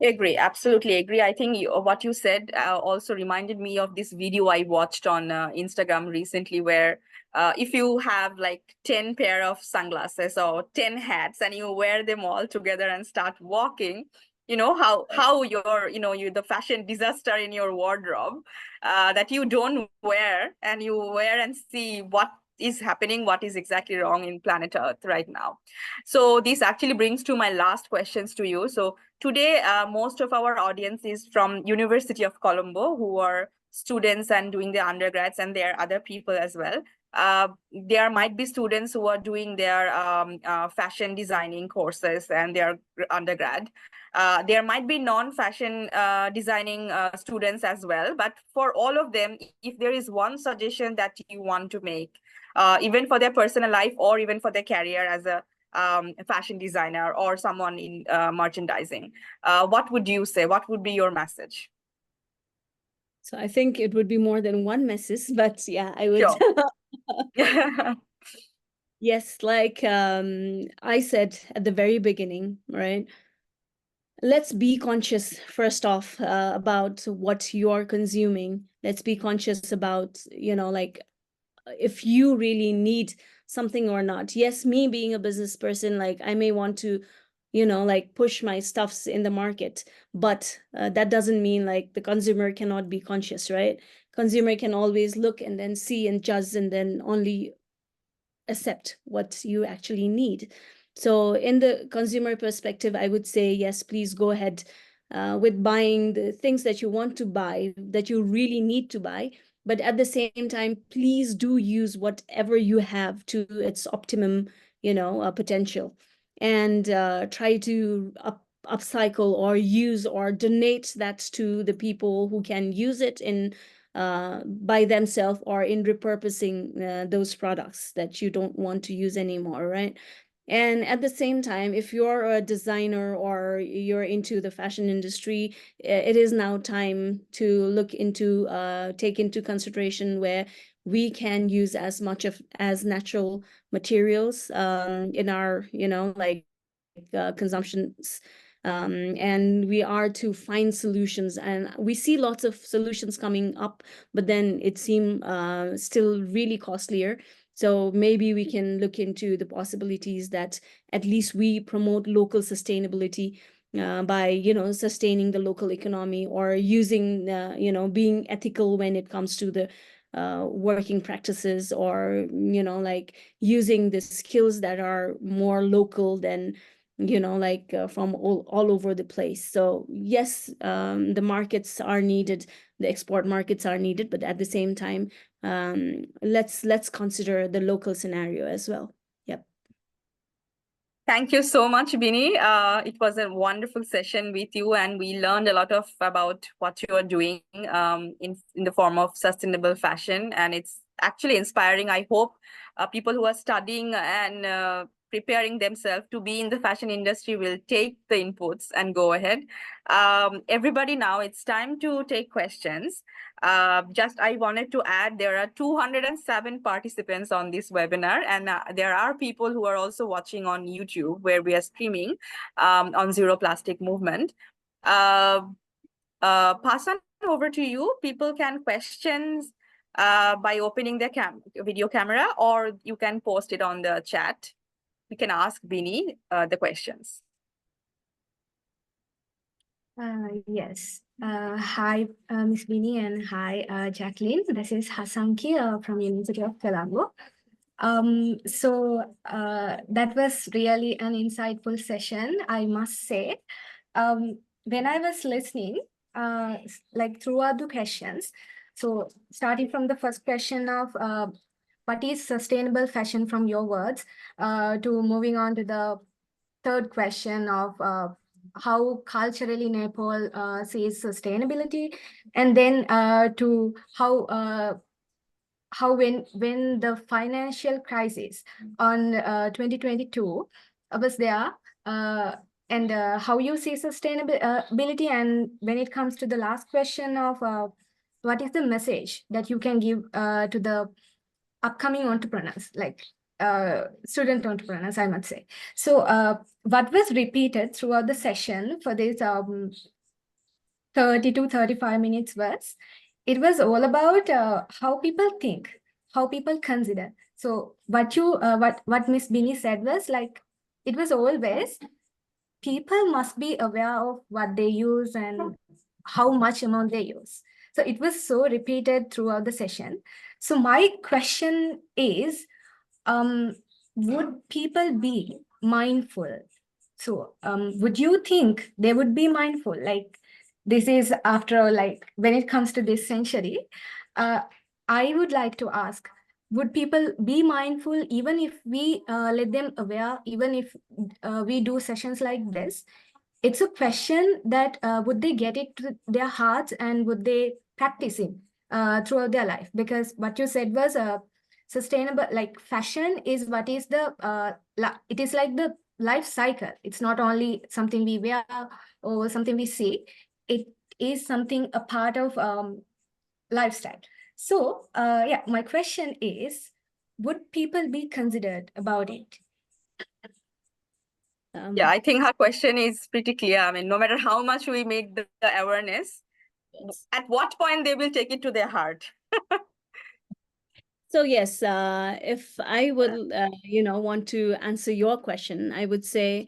Agree, absolutely agree. I think what you said also reminded me of this video I watched on Instagram recently, where if you have like 10 pair of sunglasses or 10 hats and you wear them all together and start walking, you know, how your, you know, you the fashion disaster in your wardrobe that you don't wear, and you wear and see what is happening, what is exactly wrong in planet Earth right now. So this actually brings to my last questions to you. So today, most of our audience is from University of Colombo, who are students and doing their undergrads, and there are other people as well. There might be students who are doing their fashion designing courses and their undergrad. There might be non-fashion designing students as well. But for all of them, if there is one suggestion that you want to make, even for their personal life or even for their career as a fashion designer or someone in merchandising, what would you say? What would be your message? So I think it would be more than one message, but yeah, I would. Sure. Yes, like I said at the very beginning, right? Let's be conscious first off about what you're consuming. Let's be conscious about, you know, like if you really need something or not. Yes, me being a business person, like I may want to, you know, like push my stuffs in the market, but that doesn't mean like the consumer cannot be conscious, right? Consumer can always look and then see and judge and then only accept what you actually need. So in the consumer perspective, I would say, yes, please go ahead with buying the things that you want to buy, that you really need to buy. But at the same time, please do use whatever you have to its optimum, you know, potential, and try to upcycle or use or donate that to the people who can use it in by themselves or in repurposing those products that you don't want to use anymore, right? And at the same time, if you're a designer or you're into the fashion industry, it is now time to look into, take into consideration where we can use as much of as natural materials in our, you know, like consumptions. And we are to find solutions, and we see lots of solutions coming up, but then it seems still really costlier. So maybe we can look into the possibilities that at least we promote local sustainability by, you know, sustaining the local economy or using, you know, being ethical when it comes to the working practices, or, you know, like using the skills that are more local than, you know, like from all over the place. So yes, the markets are needed, the export markets are needed, but at the same time, let's consider the local scenario as well. Yep. Thank you so much, Bini. It was a wonderful session with you, and we learned a lot of about what you are doing in the form of sustainable fashion, and it's actually inspiring. I hope people who are studying and preparing themselves to be in the fashion industry will take the inputs and go ahead. Everybody, now it's time to take questions. Just I wanted to add, there are 207 participants on this webinar, and there are people who are also watching on YouTube, where we are streaming on Zero Plastic Movement. Pass on over to you. People can questions by opening their video camera, or you can post it on the chat. We can ask Bini the questions. Yes. Hi, Ms. Bini, and hi, Jacklin. This is Hasanki from University of Colombo. That was really an insightful session, I must say. When I was listening, like throughout the questions, so starting from the first question of what is sustainable fashion from your words, to moving on to the third question of how culturally Nepal sees sustainability, and then to how when the financial crisis on 2022 was there, and how you see sustainability, and when it comes to the last question of what is the message that you can give to the upcoming entrepreneurs, like student entrepreneurs, I must say. So what was repeated throughout the session for this 30 to 35 minutes was, it was all about how people think. how people consider. So what Miss Bini said was like, it was always people must be aware of what they use and how much amount they use. So it was so repeated throughout the session. So my question is, would people be mindful? So would you think they would be mindful? Like, this is after all, like when it comes to this century, I would like to ask, would people be mindful even if we let them aware, even if we do sessions like this? It's a question that would they get it to their hearts and would they practice it throughout their life? Because what you said was sustainable, like fashion is what is the, it is like the life cycle. It's not only something we wear or something we see. It is something a part of lifestyle. So yeah, my question is, would people be considered about it? Yeah, I think her question is pretty clear. I mean, no matter how much we make the awareness, at what point they will take it to their heart? So yes, if I would, want to answer your question, I would say,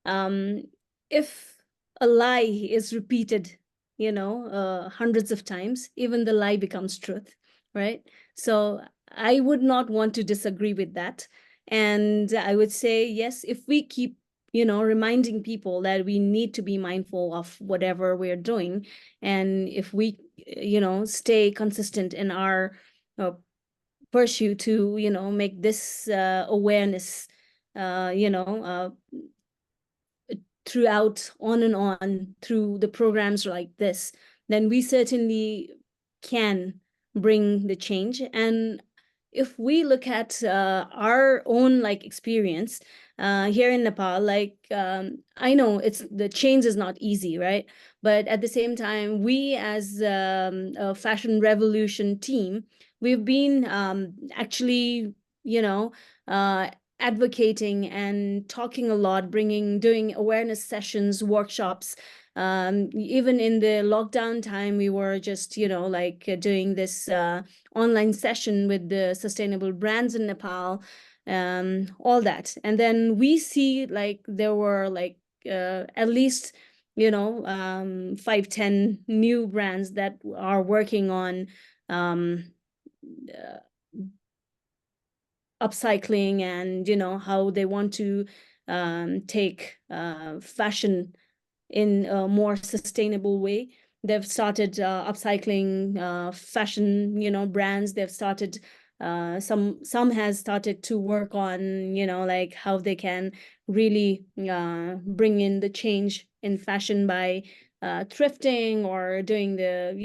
if a lie is repeated, hundreds of times, even the lie becomes truth, right? So I would not want to disagree with that. And I would say, yes, if we keep, reminding people that we need to be mindful of whatever we're doing, and if we, stay consistent in our pursue to, make this awareness, throughout on and on through the programs like this, then we certainly can bring the change. And if we look at our own experience here in Nepal, I know the change is not easy, right? But at the same time, we as a fashion revolution team, we've been actually, advocating and talking a lot, doing awareness sessions, workshops. Even in the lockdown time, we were just, doing this online session with the sustainable brands in Nepal, all that. And then we see there were at least 5-10 new brands that are working on upcycling and how they want to take fashion in a more sustainable way. They've started upcycling fashion brands. They've started some has started to work on how they can really bring in the change in fashion by thrifting or doing the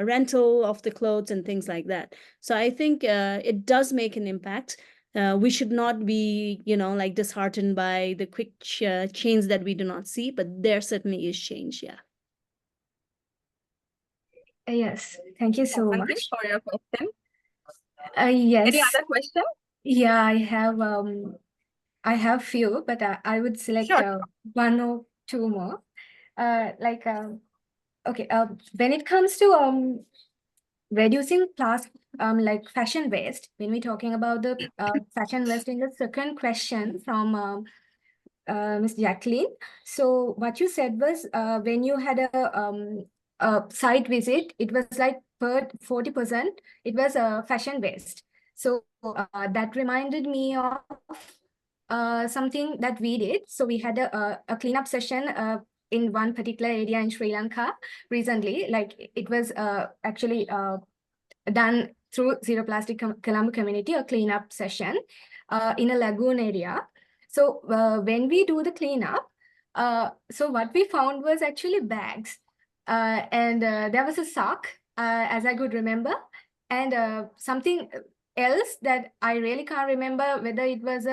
rental of the clothes and things like that. So I think it does make an impact. We should not be disheartened by the quick change that we do not see, but there certainly is change. Yeah. Yes, thank you so Thank you much. for your question. Yes. Any other question? Yeah, I have few, but I would select Sure. one or two more. Okay, when it comes to reducing plastic, fashion waste, when we're talking about the fashion waste in the second question from Ms. Jacklin. So what you said was when you had a site visit, it was like per 40%, it was fashion waste. So that reminded me of something that we did. So we had a cleanup session in one particular area in Sri Lanka recently. Like it was actually done through ZeroPlastic Colombo community, a cleanup session in a lagoon area. So when we do the cleanup, so what we found was actually bags. And there was a sock, as I could remember, and something else that I really can't remember whether it was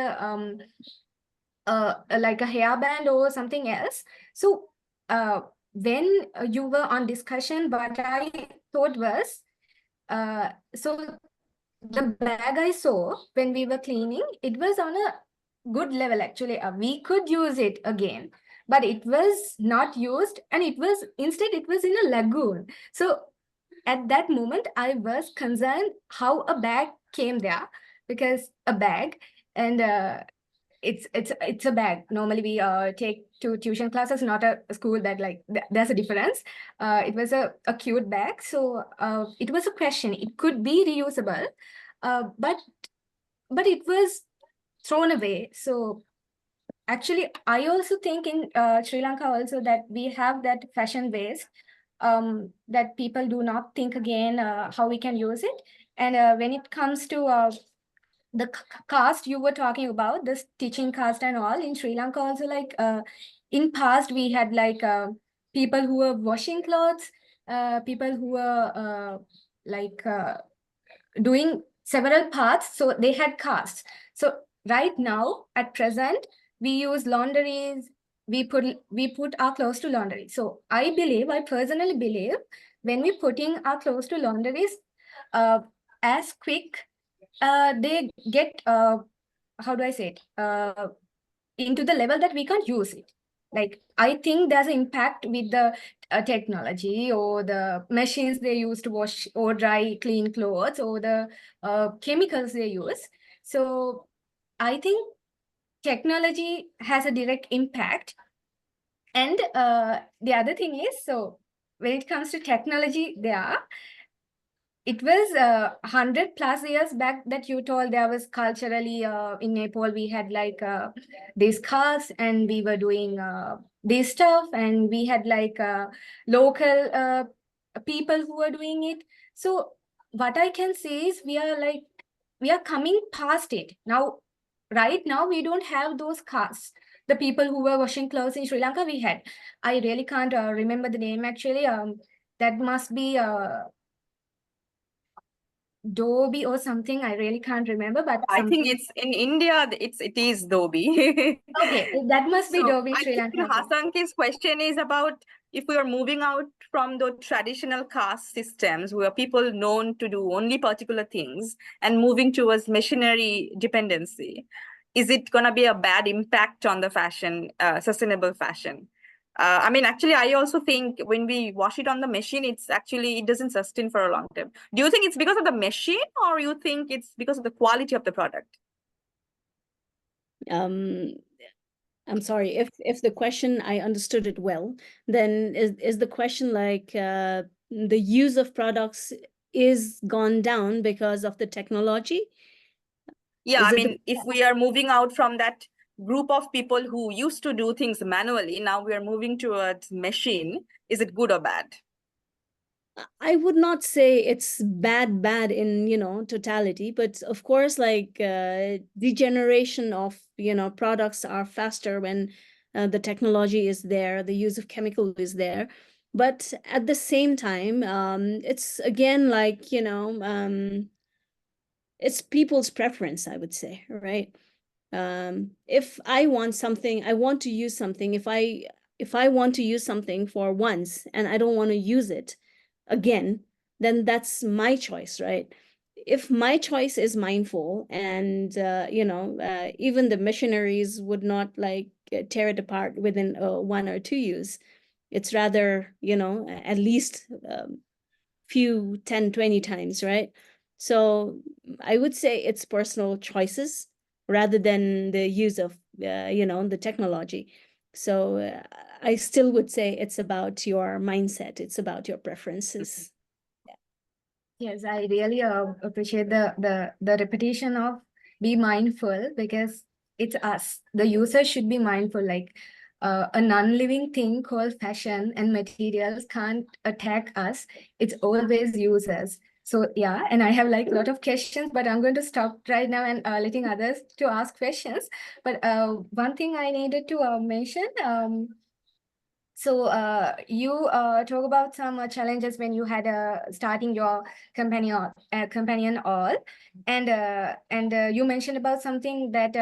like a hairband or something else. So when you were on discussion, what I thought was, so the bag I saw when we were cleaning, it was on a good level actually. We could use it again, but it was not used, and instead it was in a lagoon. So at that moment, I was concerned how a bag came there, because a bag, and it's a bag. Normally we take to tuition classes, not a school bag. Like there's a difference. It was a cute bag, so it was a question. It could be reusable, but it was thrown away. So actually, I also think in Sri Lanka also that we have that fashion waste, that people do not think again how we can use it. And when it comes to the caste you were talking about, the stitching caste and all, in Sri Lanka also, like in past we had like people who were washing clothes, people who were doing several parts, so they had castes. So right now at present we use laundries, we put our clothes to laundry. So I personally believe, when we putting our clothes to laundries, as quick they get how do I say it, into the level that we can't use it. Like, I think there's an impact with the technology or the machines they use to wash or dry clean clothes, or the chemicals they use. So I think technology has a direct impact. And the other thing is, so when it comes to technology, it was 100+ years back that you told there was culturally in Nepal, we had like these cars, and we were doing this stuff, and we had like local people who were doing it. So what I can say is we are coming past it. Now, right now, we don't have those cars. The people who were washing clothes in Sri Lanka, we had. I really can't remember the name actually. That must be Dobie or something. I really can't remember, but I think it's in India, it is Dobie. okay, that must be So Dobie in I Sri think Lanka. Hasanki's question is about if we are moving out from the traditional caste systems where people known to do only particular things and moving towards machinery dependency, is it going to be a bad impact on the fashion, sustainable fashion? I mean, actually, I also think when we wash it on the machine, it doesn't sustain for a long time. Do you think it's because of the machine, or you think it's because of the quality of the product? I'm sorry, if the question, I understood it well, then is the question like the use of products is gone down because of the technology? Yeah, Is I it mean, if we are moving out from that group of people who used to do things manually, now we are moving towards machine, is it good or bad? I would not say it's bad in, totality, but of course, like degeneration of, products are faster when the technology is there, the use of chemical is there. But at the same time, it's again like, it's people's preference, I would say, right? If I want something, I want to use something. If I want to use something for once and I don't want to use it again, then that's my choice, right? If my choice is mindful, and even the missionaries would not like tear it apart within 1 or 2 use. It's rather, at least few 10, 20 times, right? So I would say it's personal choices rather than the use of the technology. So I still would say it's about your mindset, it's about your preferences. Yes, I really appreciate the repetition of be mindful, because it's us. The user should be mindful. Like a non-living thing called fashion and materials can't attack us. It's always users. So yeah, and I have like a lot of questions, but I'm going to stop right now and letting others to ask questions. But one thing I needed to mention. So you talk about some challenges when you had starting your companion all, and you mentioned about something that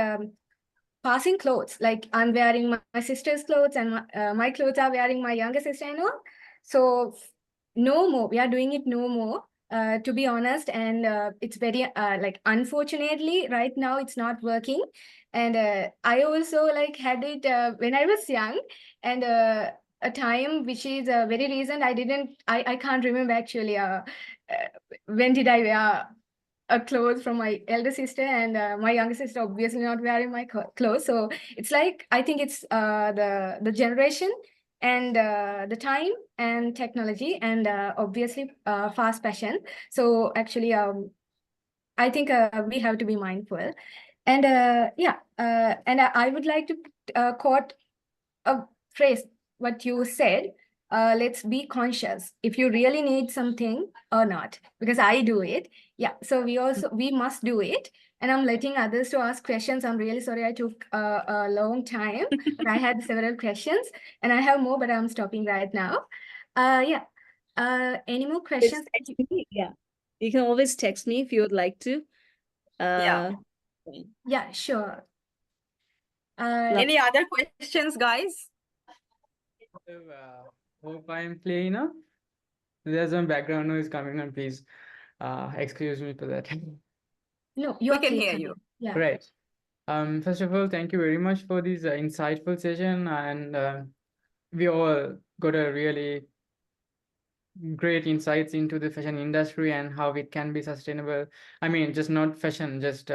passing clothes. Like I'm wearing my sister's clothes, and my clothes are wearing my younger sister and all. So no more. We are doing it no more. To be honest, and it's very like unfortunately right now it's not working. And I also like had it when I was young, and a time which is very recent. I can't remember actually when did I wear a clothes from my elder sister, and my younger sister obviously not wearing my clothes. So it's like, I think it's the generation and the time and technology and obviously fast fashion. So actually I think we have to be mindful. And I would like to quote a phrase what you said. Let's be conscious if you really need something or not, because I do it. Yeah, so we must do it. And I'm letting others to ask questions. I'm really sorry I took a long time, but I had several questions and I have more, but I'm stopping right now. Yeah. Any more questions? Text me. Yeah, you can always text me if you would like to. Yeah. Yeah, sure. Any other questions, guys? Hope I'm clear enough. There's some background noise coming on, please. Excuse me for that. No, We you're can clear. hear you. Yeah. Right. First of all, thank you very much for this insightful session, and we all got a really great insights into the fashion industry and how it can be sustainable. I mean, just not fashion, just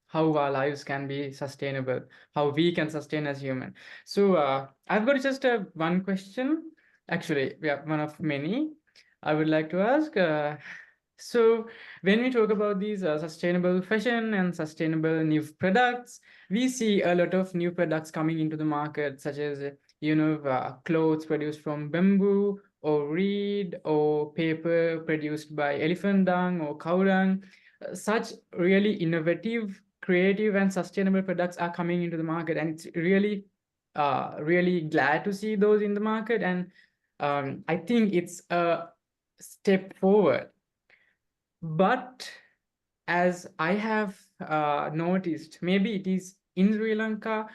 how our lives can be sustainable, how we can sustain as human. So I've got just one question. Actually, yeah, one of many I would like to ask. So when we talk about these sustainable fashion and sustainable new products, we see a lot of new products coming into the market, such as clothes produced from bamboo or reed or paper produced by elephant dung or cow dung. Such really innovative, creative, and sustainable products are coming into the market, and it's really, really glad to see those in the market. And I think it's a step forward. But as I have noticed, maybe it is in Sri Lanka,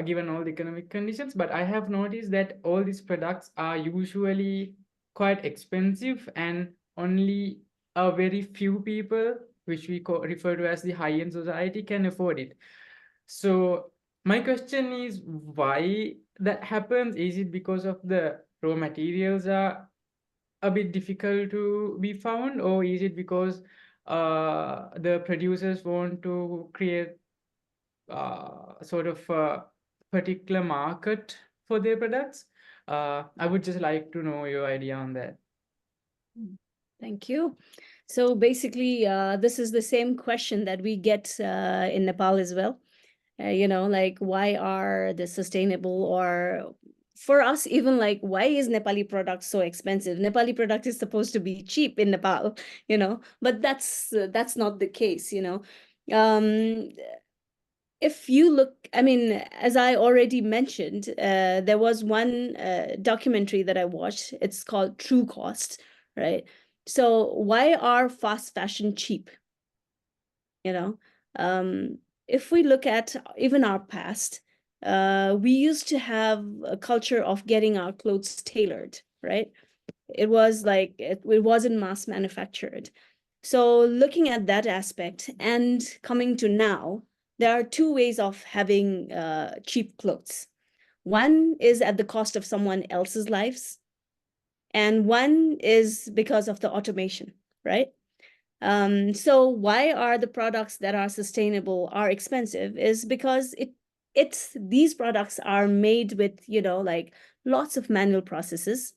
given all the economic conditions, but I have noticed that all these products are usually quite expensive and only a very few people, which we refer to as the high-end society, can afford it. So my question is, why that happens? Is it because of the raw materials are a bit difficult to be found, or is it because the producers want to create sort of a particular market for their products? I would just like to know your idea on that. Thank you. So basically, this is the same question that we get in Nepal as well. Like, why are the sustainable, or for us, even like, why is Nepali product so expensive? Nepali product is supposed to be cheap in Nepal, but that's not the case, If you look, I mean, as I already mentioned, there was one documentary that I watched. It's called True Cost, right? So why are fast fashion cheap? If we look at even our past, we used to have a culture of getting our clothes tailored, right? It was like, it wasn't mass manufactured. So looking at that aspect and coming to now, there are two ways of having cheap clothes. One is at the cost of someone else's lives, and one is because of the automation, right? So why are the products that are sustainable are expensive is because these products are made with, like lots of manual processes,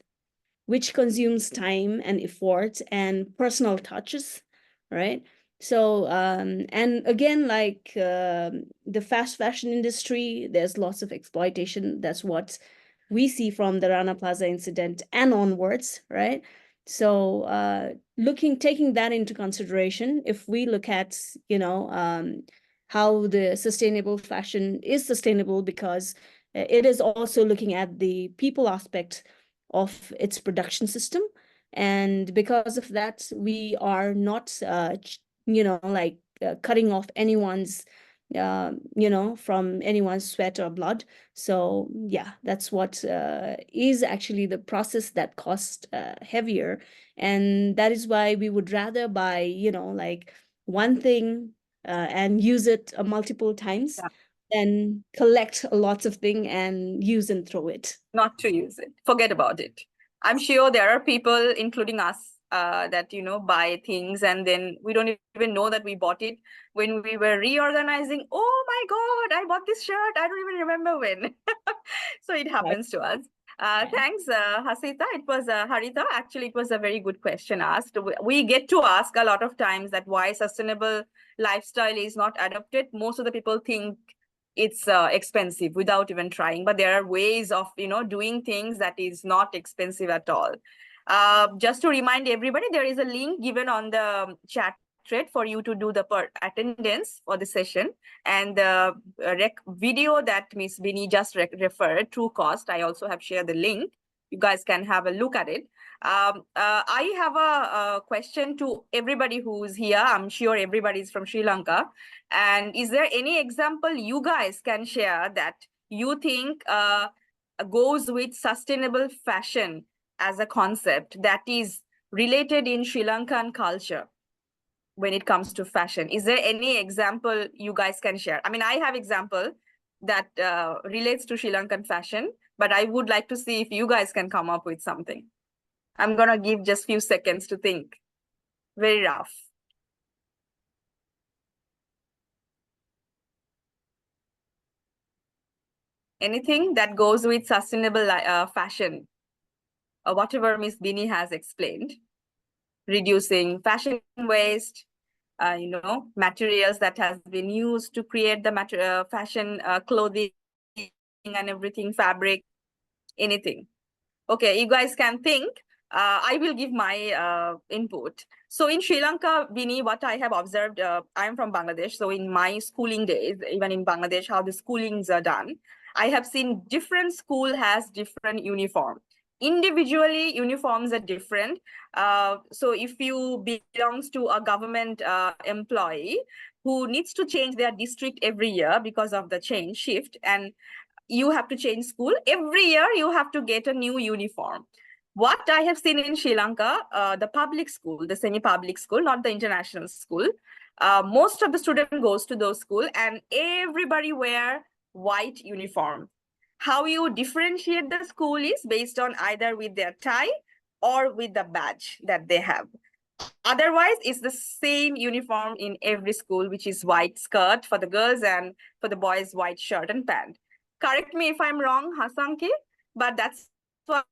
which consumes time and effort and personal touches, right? So, and again, like the fast fashion industry, there's lots of exploitation. That's what we see from the Rana Plaza incident and onwards, right? So taking that into consideration, if we look at, how the sustainable fashion is sustainable, because it is also looking at the people aspect of its production system. And because of that, we are not, like cutting off anyone's, from anyone's sweat or blood. So yeah, that's what is actually the process that costs heavier. And that is why we would rather buy, like one thing and use it multiple times, than collect lots of things and use and throw it. Not to use it. Forget about it. I'm sure there are people, including us, that, you know, buy things and then we don't even know that we bought it when we were reorganizing. Oh my God, I bought this shirt. I don't even remember when. So it happens to us. Thanks, Hasita. It was Harita. Actually, it was a very good question asked. We get to ask a lot of times that why sustainable lifestyle is not adopted. Most of the people think it's expensive without even trying, but there are ways of, you know, doing things that is not expensive at all. Just to remind everybody, there is a link given on the chat thread for you to do the attendance for the session, and the video that Miss Bini just referred, True Cost, I also have shared the link. You guys can have a look at it. I have a question to everybody who's here. I'm sure everybody's from Sri Lanka. And is there any example you guys can share that you think goes with sustainable fashion as a concept that is related in Sri Lankan culture when it comes to fashion? Is there any example you guys can share? I mean, I have example that relates to Sri Lankan fashion, but I would like to see if you guys can come up with something. I'm gonna give just few seconds to think. Very rough. Anything that goes with sustainable fashion, or whatever Miss Bini has explained, reducing fashion waste, you know, materials that has been used to create the fashion clothing and everything, fabric, anything. Okay, you guys can think. I will give my input. So in Sri Lanka, Bini, what I have observed, I am from Bangladesh. So in my schooling days, even in Bangladesh, how the schoolings are done, I have seen different school has different uniform. Individually, uniforms are different. So if you belongs to a government employee who needs to change their district every year because of the change shift, and you have to change school every year, you have to get a new uniform. What I have seen in Sri Lanka, the public school, the semi-public school, not the international school, most of the student goes to those school and everybody wear white uniform. How you differentiate the school is based on either with their tie or with the badge that they have. Otherwise, it's the same uniform in every school, which is white skirt for the girls and for the boys, white shirt and pant. Correct me if I'm wrong, Hasanki, but that's what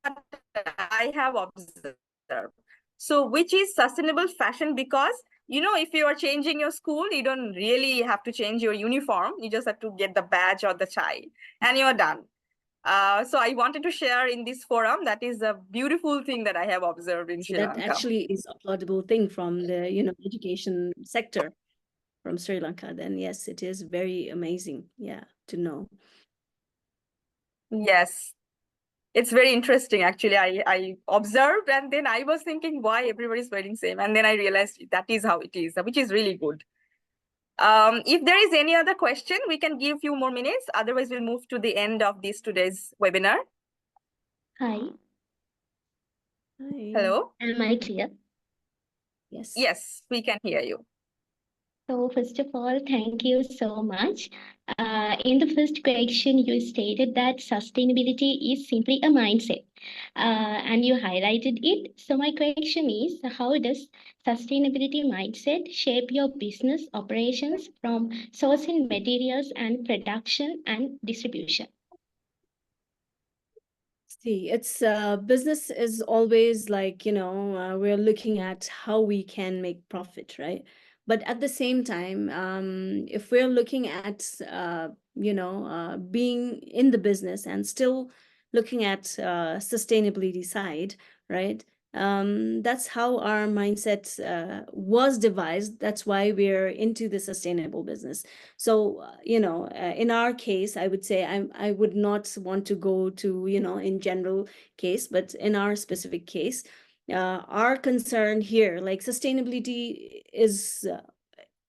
I have observed. So which is sustainable fashion? Because, you know, if you are changing your school, you don't really have to change your uniform. You just have to get the badge or the tie and you're done. So I wanted to share in this forum. That is a beautiful thing that I have observed in Sri That Lanka. actually is a laudable thing from the, you know, education sector from Sri Lanka. Then yes, it is very amazing, yeah, to know. Yes, it's very interesting. Actually, I observed and then I was thinking why everybody's wearing same, and then I realized that is how it is, which is really good. If there is any other question, we can give a few more minutes. Otherwise, we'll move to the end of today's webinar. Hi, Hi. Hello. am I clear? Yes. Yes, we can hear you. So first of all, thank you so much. In the first question, you stated that sustainability is simply a mindset, and you highlighted it. So my question is, how does sustainability mindset shape your business operations from sourcing materials and production and distribution? See, it's business is always like, you know, we're looking at how we can make profit, right? But at the same time, if we're looking at, you know, being in the business and still looking at sustainability side, right? That's how our mindset was devised. That's why we're into the sustainable business. So, you know, in our case, I would say I would not want to go to, you know, in general case, but in our specific case, our concern here, like sustainability is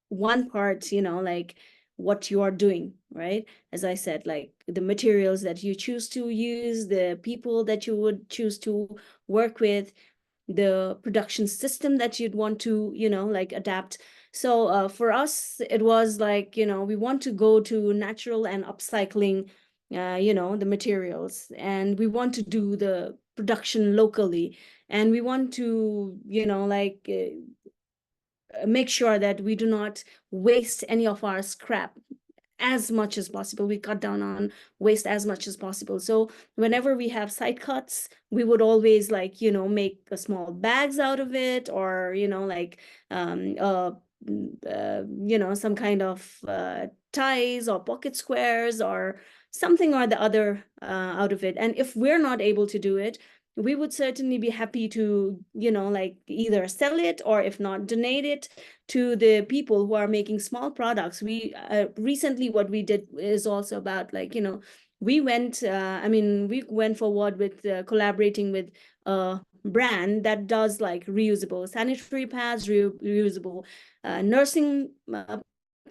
one part, you know, like what you are doing, right? As I said, like the materials that you choose to use, the people that you would choose to work with, the production system that you'd want to, you know, like adapt. So for us, it was like, we want to go to natural and upcycling, the materials, and we want to do the production locally, and we want to, make sure that we do not waste any of our scrap as much as possible. We cut down on waste as much as possible. So whenever we have side cuts, we would always make small bags out of it, or some kind of ties or pocket squares or something or the other out of it. And if we're not able to do it, we would certainly be happy to, either sell it, or if not, donate it to the people who are making small products. We recently, what we did is also about we went forward with collaborating with a brand that does reusable sanitary pads, reusable nursing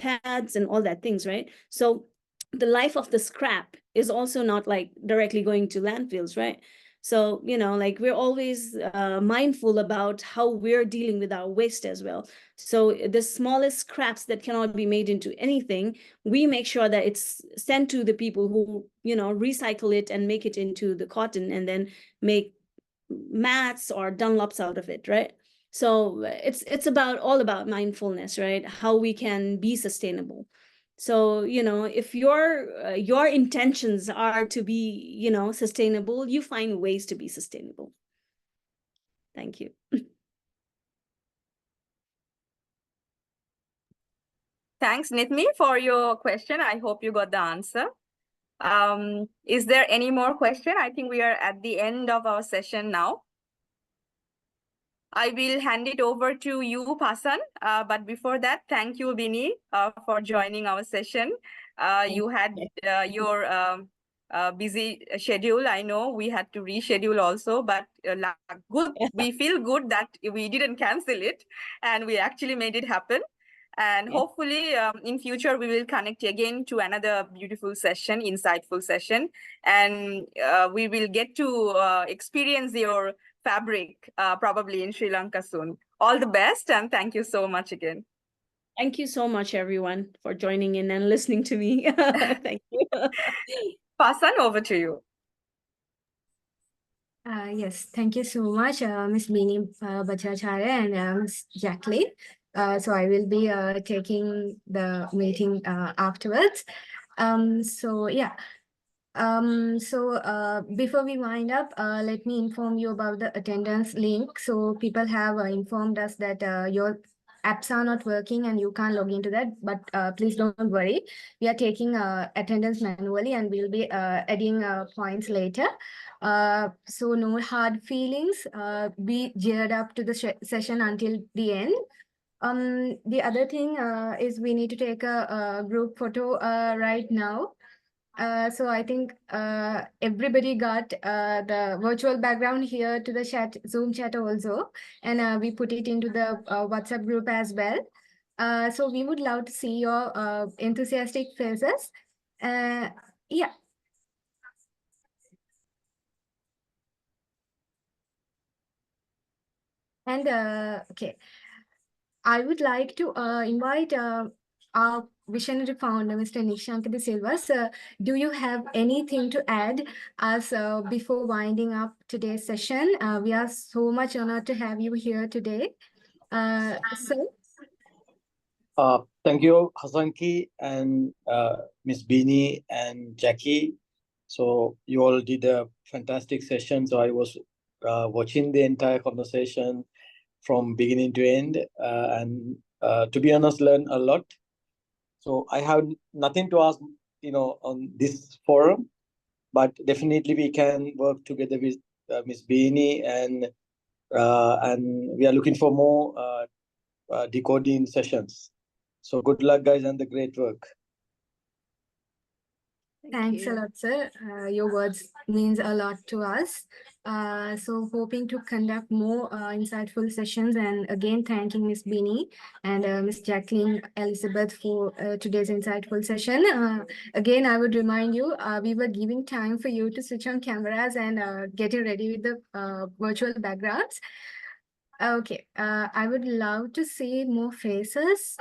pads, and all that things, right? So the life of the scrap is also not directly going to landfills, right? So, we're always mindful about how we're dealing with our waste as well. So the smallest scraps that cannot be made into anything, we make sure that it's sent to the people who, recycle it and make it into the cotton, and then make mats or Dunlops out of it, right? So it's all about mindfulness, right? How we can be sustainable. So, if your intentions are to be, sustainable, you find ways to be sustainable. Thank you. Thanks, Nitmi, for your question. I hope you got the answer. Is there any more question? I think we are at the end of our session now. I will hand it over to you, Pasan. But before that, thank you, Bini, for joining our session. You had your busy schedule. I know we had to reschedule also, but good. We feel good that we didn't cancel it, and we actually made it happen. And hopefully in future, we will connect again to another beautiful session, insightful session. And we will get to experience your fabric probably in Sri Lanka soon. All the best, and thank you so much again. Thank you so much, everyone, for joining in and listening to me. Thank you. Pasan, over to you. Yes, thank you so much, Ms. Bini Bajracharya and Ms. Jacklin. So I will be taking the meeting afterwards. So yeah. Before we wind up, let me inform you about the attendance link. So people have informed us that your apps are not working and you can't log into that, but please don't worry. We are taking attendance manually, and we'll be adding points later. So no hard feelings. Be geared up to the session until the end. The other thing is we need to take a group photo right now. So I think everybody got the virtual background here to the chat, Zoom chat also, and we put it into the WhatsApp group as well. So we would love to see your enthusiastic faces. Yeah. And okay, I would like to invite our visionary founder, Mr. Nishank De Silva. Sir, do you have anything to add as before winding up today's session? We are so much honored to have you here today. Sir? Thank you, Hasanki and Miss Bini and Jackie. So you all did a fantastic session. So I was watching the entire conversation from beginning to end, and to be honest, learned a lot. So I have nothing to ask, on this forum, but definitely we can work together with Miss Bini, and we are looking for more decoding sessions. So good luck, guys, and the great work. Thanks a lot, sir. Your words means a lot to us. So hoping to conduct more insightful sessions, and again thanking Ms. Bini and Ms. Jacklin Elizabeth for today's insightful session. Again, I would remind you, we were giving time for you to switch on cameras and getting ready with the virtual backgrounds. Okay, I would love to see more faces.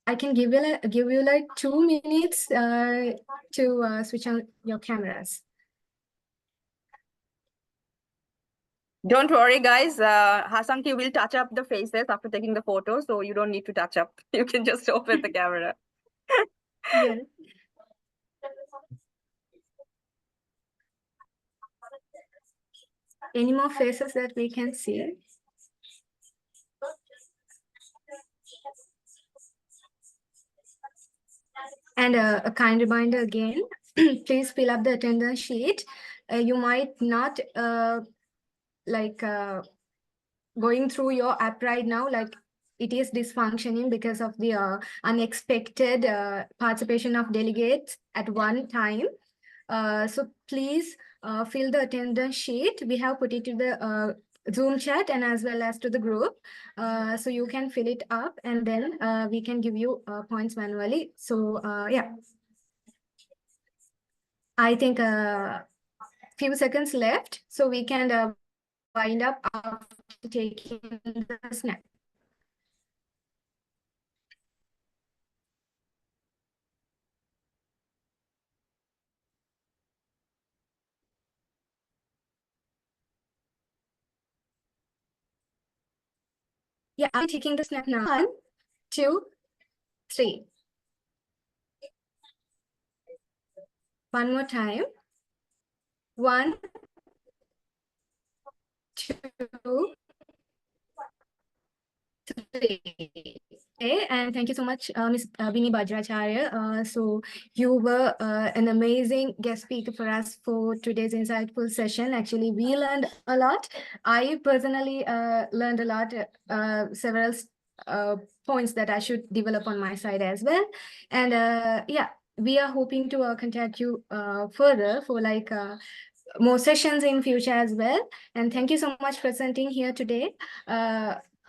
I can give you like 2 minutes to switch on your cameras. Don't worry, guys. Hasanki will touch up the faces after taking the photo, so you don't need to touch up. You can just open the camera. Yeah. Any more faces that we can see? And a kind reminder again, please fill up the attendance sheet. You might not going through your app right now, like it is dysfunctioning because of the unexpected participation of delegates at one time. So please fill the attendance sheet. We have put it to the Zoom chat and as well as to the group. So you can fill it up and then we can give you points manually. So yeah, I think a few seconds left. So we can wind up after taking the snap. Yeah, I'm taking the snap now. 1, 2, 3. One more time. 1, 2, 3. Okay, and thank you so much, Ms. Bini Bajracharya. So you were an amazing guest speaker for us for today's insightful session. Actually, we learned a lot. I personally learned a lot, several points that I should develop on my side as well. And yeah, we are hoping to contact you further for like more sessions in future as well. And thank you so much for presenting here today,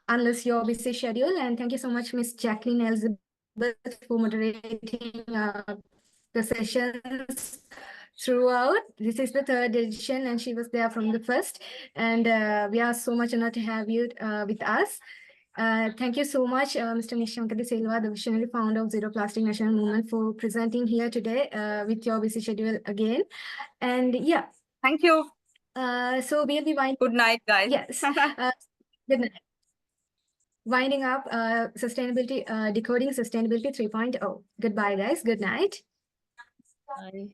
unless your busy schedule. And thank you so much, Ms. Jacklin Elizabeth, for moderating the sessions throughout. This is the 3rd edition and she was there from the first. And we are so much honored to have you with us. Thank you so much, Mr. Nishankar De Silva, the visionary founder of ZeroPlastic National Movement, for presenting here today with your busy schedule again. And yeah. Thank you. So we'll be winding. Good night, guys. Yes. Good night. Winding up sustainability, decoding sustainability 3.0. Goodbye, guys. Good night. Bye.